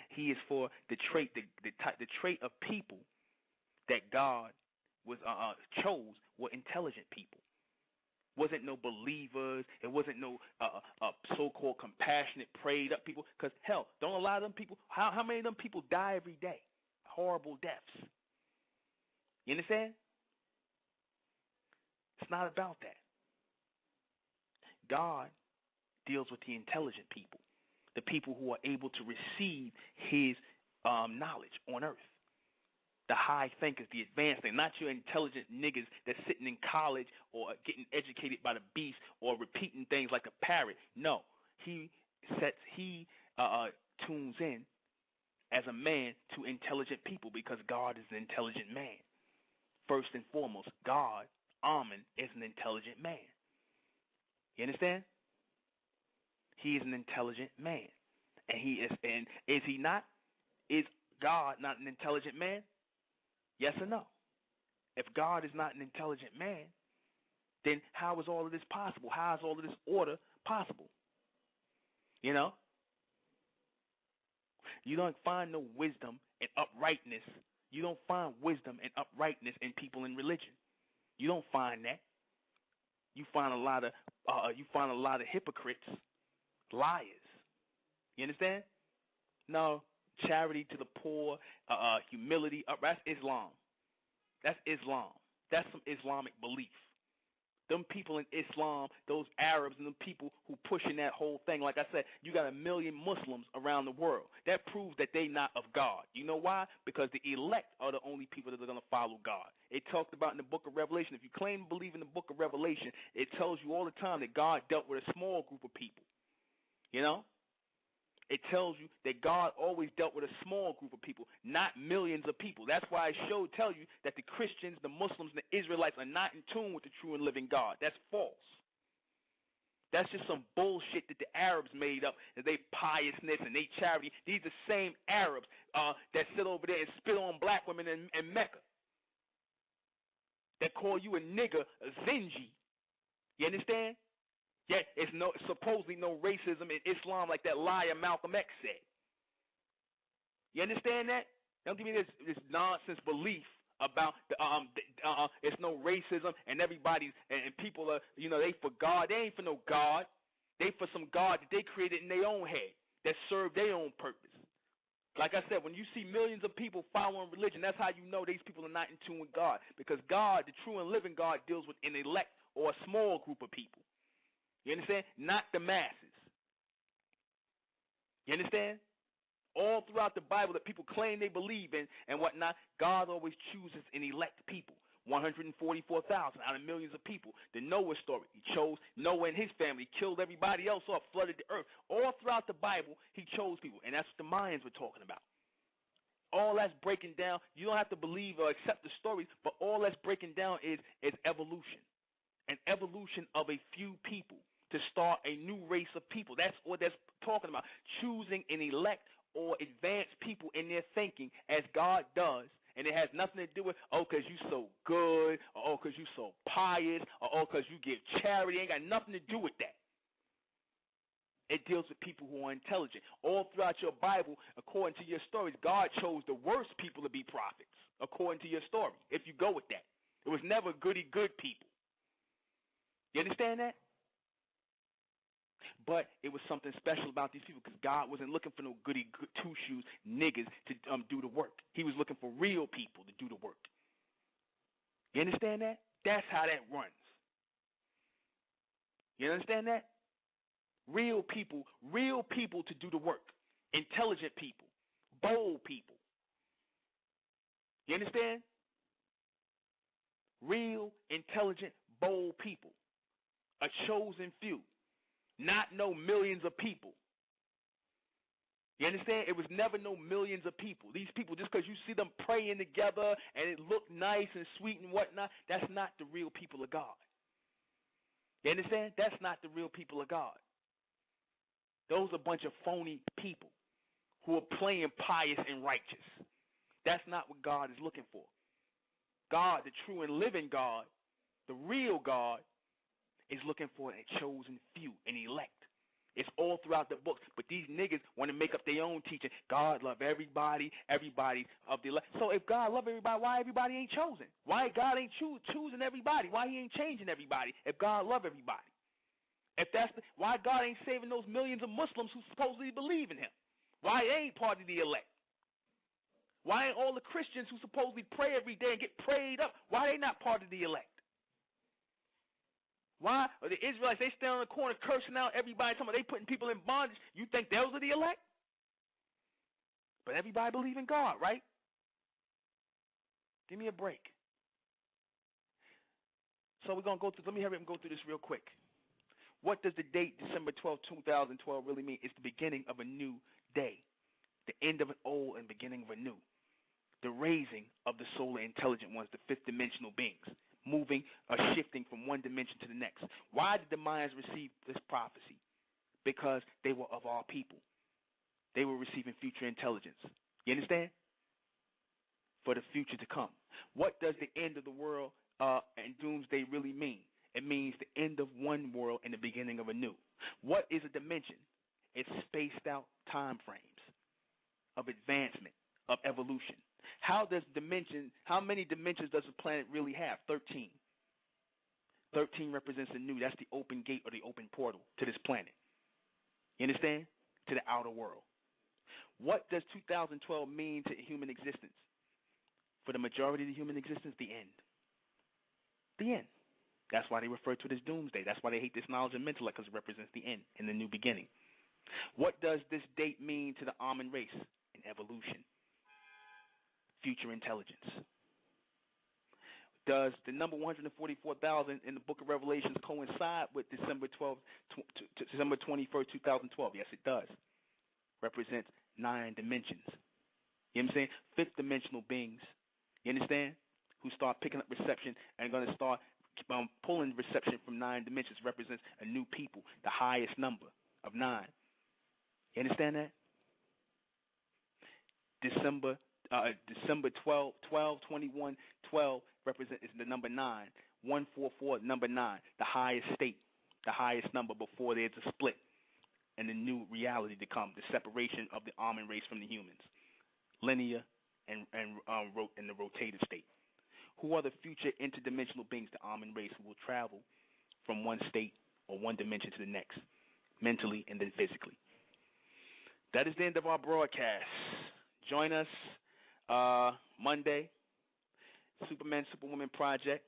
He is for the trait, the trait of people that God was chose were intelligent people. Wasn't no believers. It wasn't no so-called compassionate, prayed up people. Because hell, don't a lot of them people? How many of them people die every day? Horrible deaths. You understand? It's not about that. God deals with the intelligent people, the people who are able to receive his knowledge on earth. The high thinkers, the advanced thinkers, not your intelligent niggas that's sitting in college or getting educated by the beast or repeating things like a parrot. No, he tunes in as a man to intelligent people, because God is an intelligent man. First and foremost, God, Amen, is an intelligent man. You understand? He is an intelligent man. And is he not? Is God not an intelligent man? Yes or no? If God is not an intelligent man, then how is all of this possible? How is all of this order possible? You know? You don't find no wisdom and uprightness. You don't find wisdom and uprightness in people in religion. You don't find that. You find a lot of hypocrites, liars. You understand? No, charity to the poor, humility, that's Islam. That's Islam. That's some Islamic belief. Them people in Islam, those Arabs and them people who pushing that whole thing, like I said, you got 1 million Muslims around the world. That proves that they not of God. You know why? Because the elect are the only people that are going to follow God. It talked about in the book of Revelation. If you claim to believe in the book of Revelation, it tells you all the time that God dealt with a small group of people. You know? It tells you that God always dealt with a small group of people, not millions of people. That's why I tell you that the Christians, the Muslims, and the Israelites are not in tune with the true and living God. That's false. That's just some bullshit that the Arabs made up, and they piousness and they charity. These are the same Arabs that sit over there and spit on black women in Mecca, that call you a nigger, a zinji. You understand? Yet it's supposedly no racism in Islam like that liar Malcolm X said. You understand that? Don't give me this nonsense belief about it's no racism and everybody's and people are, they for God. They ain't for no God. They for some God that they created in their own head that serve their own purpose. Like I said, when you see millions of people following religion, that's how you know these people are not in tune with God. Because God, the true and living God, deals with an elect or a small group of people. You understand? Not the masses. You understand? All throughout the Bible that people claim they believe in and whatnot, God always chooses and elect people. 144,000 out of millions of people. The Noah story, he chose Noah and his family, killed everybody else off, flooded the earth. All throughout the Bible, he chose people, and that's what the Mayans were talking about. All that's breaking down, you don't have to believe or accept the stories, but all that's breaking down is evolution. An evolution of a few people to start a new race of people. That's what that's talking about. Choosing an elect or advanced people in their thinking as God does. And it has nothing to do with, because you so good, or because you so pious, or because you give charity. It ain't got nothing to do with that. It deals with people who are intelligent. All throughout your Bible, according to your stories, God chose the worst people to be prophets, according to your story, if you go with that. It was never goody good people. You understand that? But it was something special about these people because God wasn't looking for no goody two-shoes niggas to do the work. He was looking for real people to do the work. You understand that? That's how that runs. You understand that? Real people to do the work. Intelligent people. Bold people. You understand? Real, intelligent, bold people. A chosen few. Not no millions of people. You understand? It was never no millions of people. These people, just because you see them praying together and it look nice and sweet and whatnot, that's not the real people of God. You understand? That's not the real people of God. Those are a bunch of phony people who are playing pious and righteous. That's not what God is looking for. God, the true and living God, the real God, is looking for a chosen few, an elect. It's all throughout the book. But these niggas want to make up their own teaching. God love everybody of the elect. So if God love everybody, why everybody ain't chosen? Why God ain't choosing everybody? Why he ain't changing everybody if God love everybody? If that's why God ain't saving those millions of Muslims who supposedly believe in him? Why they ain't part of the elect? Why ain't all the Christians who supposedly pray every day and get prayed up, why they not part of the elect? Why are the Israelites, they stand on the corner cursing out everybody, talking about they putting people in bondage? You think those are the elect? But everybody believe in God, right? Give me a break. So we're going to go through, let me hurry up and go through this real quick. What does the date December 12, 2012 really mean? It's the beginning of a new day, the end of an old and beginning of a new. The raising of the solar intelligent ones, the fifth dimensional beings, moving or shifting from one dimension to the next. Why did the Mayans receive this prophecy? Because they were of our people. They were receiving future intelligence. You understand? For the future to come. What does the end of the world and doomsday really mean? It means the end of one world and the beginning of a new. What is a dimension? It's spaced out time frames of advancement, of evolution. How many dimensions does the planet really have? 13. 13 represents a new. That's the open gate or the open portal to this planet. You understand? To the outer world. What does 2012 mean to human existence? For the majority of the human existence, the end. The end. That's why they refer to it as doomsday. That's why they hate this knowledge and intellect, because it represents the end and the new beginning. What does this date mean to the Amun race? An evolution. Future intelligence. Does the number 144,000 in the book of Revelations coincide with December 21st, 2012? Yes, it does. Represents 9 dimensions. You know what I'm saying? Fifth dimensional beings. You understand? Who start picking up reception and going to start pulling reception from 9 dimensions represents a new people, the highest number of 9. You understand that? December 12, 12, 21, 12 represent is the number 9. 144, number 9, the highest state, the highest number before there's a split and the new reality to come, the separation of the almond race from the humans, linear and the rotated state. Who are the future interdimensional beings? The almond race who will travel from one state or one dimension to the next, mentally and then physically. That is the end of our broadcast. Join us Monday, Superman, Superwoman Project.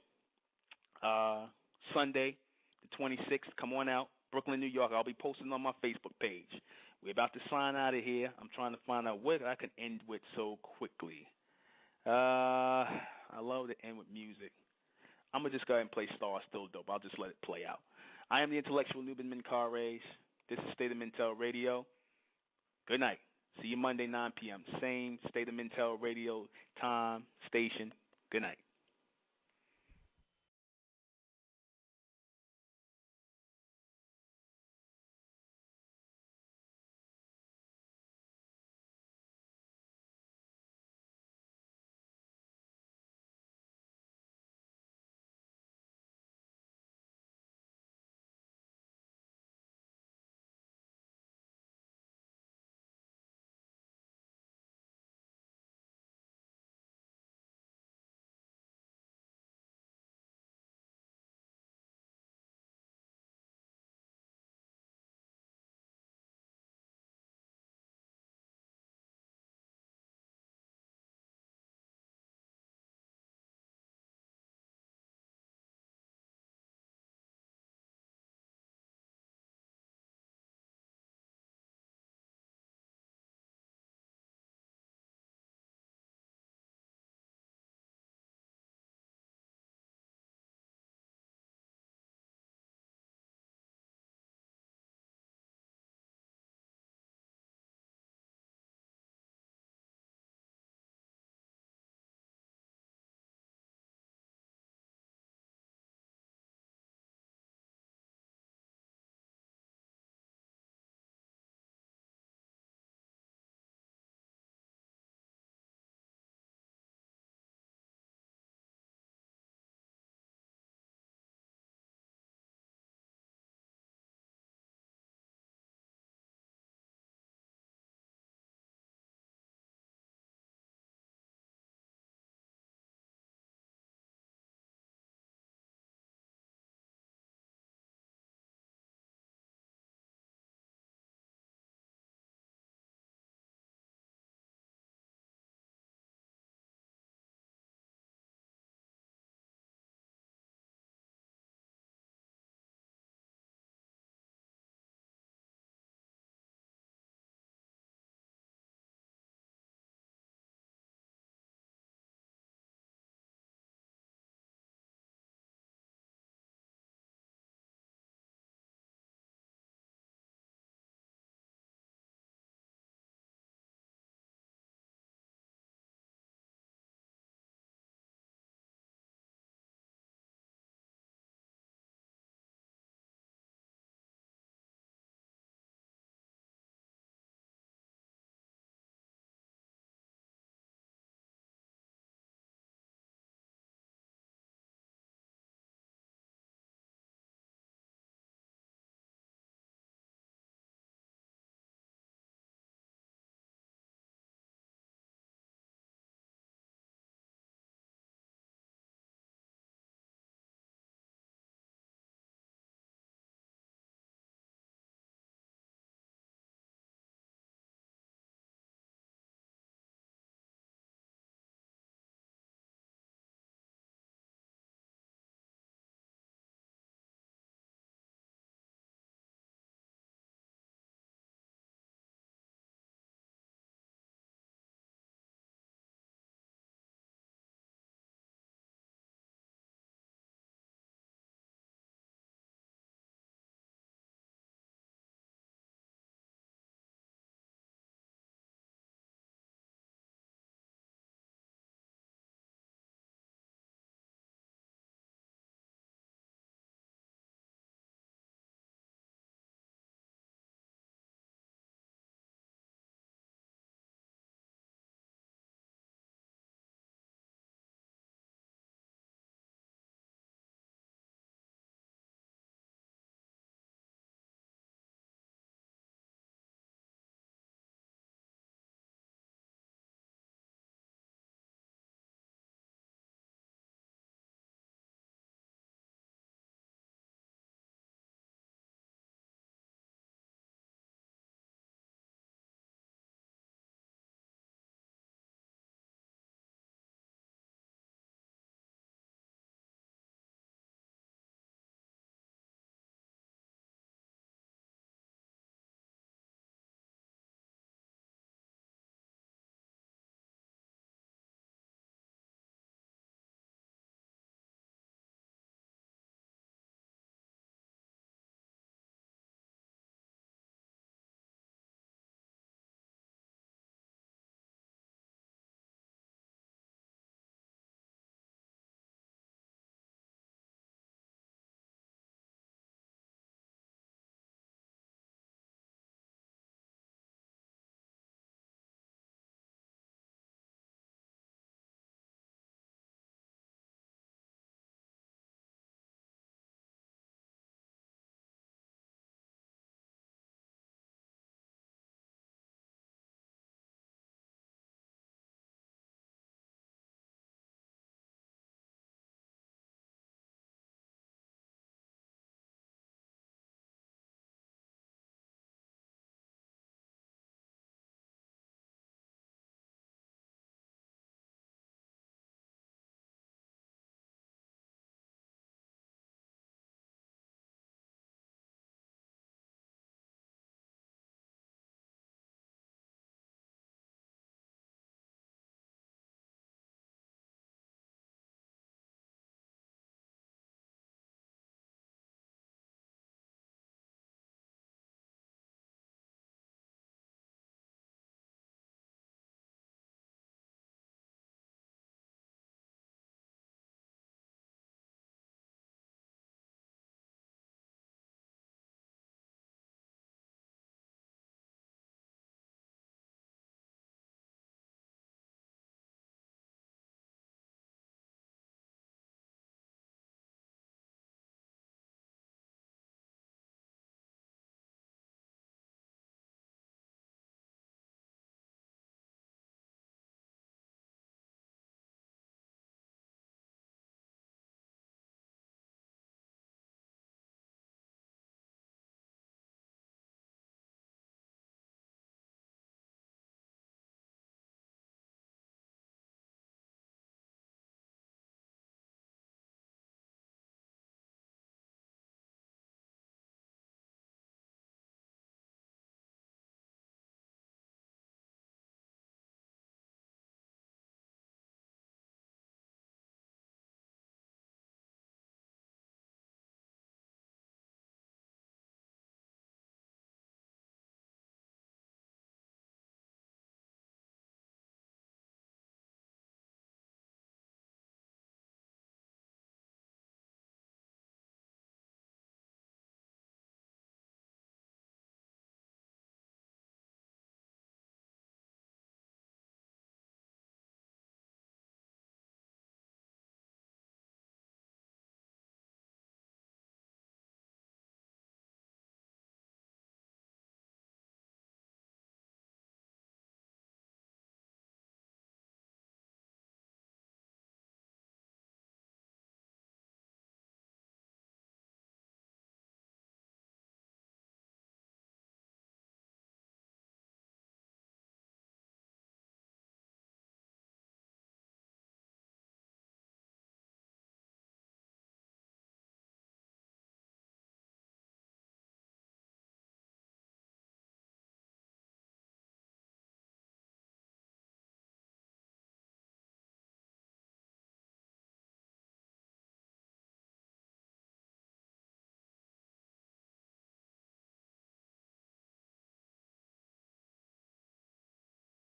Sunday, the 26th. Come on out, Brooklyn, New York. I'll be posting on my Facebook page. We're about to sign out of here. I'm trying to find out what I can end with so quickly. I love to end with music. I'm going to just go ahead and play Star Still Dope. I'll just let it play out. I am the intellectual Nuben Menkarayzz. This is State of Mental Radio. Good night. See you Monday, 9 p.m. Same State of Mental Radio time, station. Good night.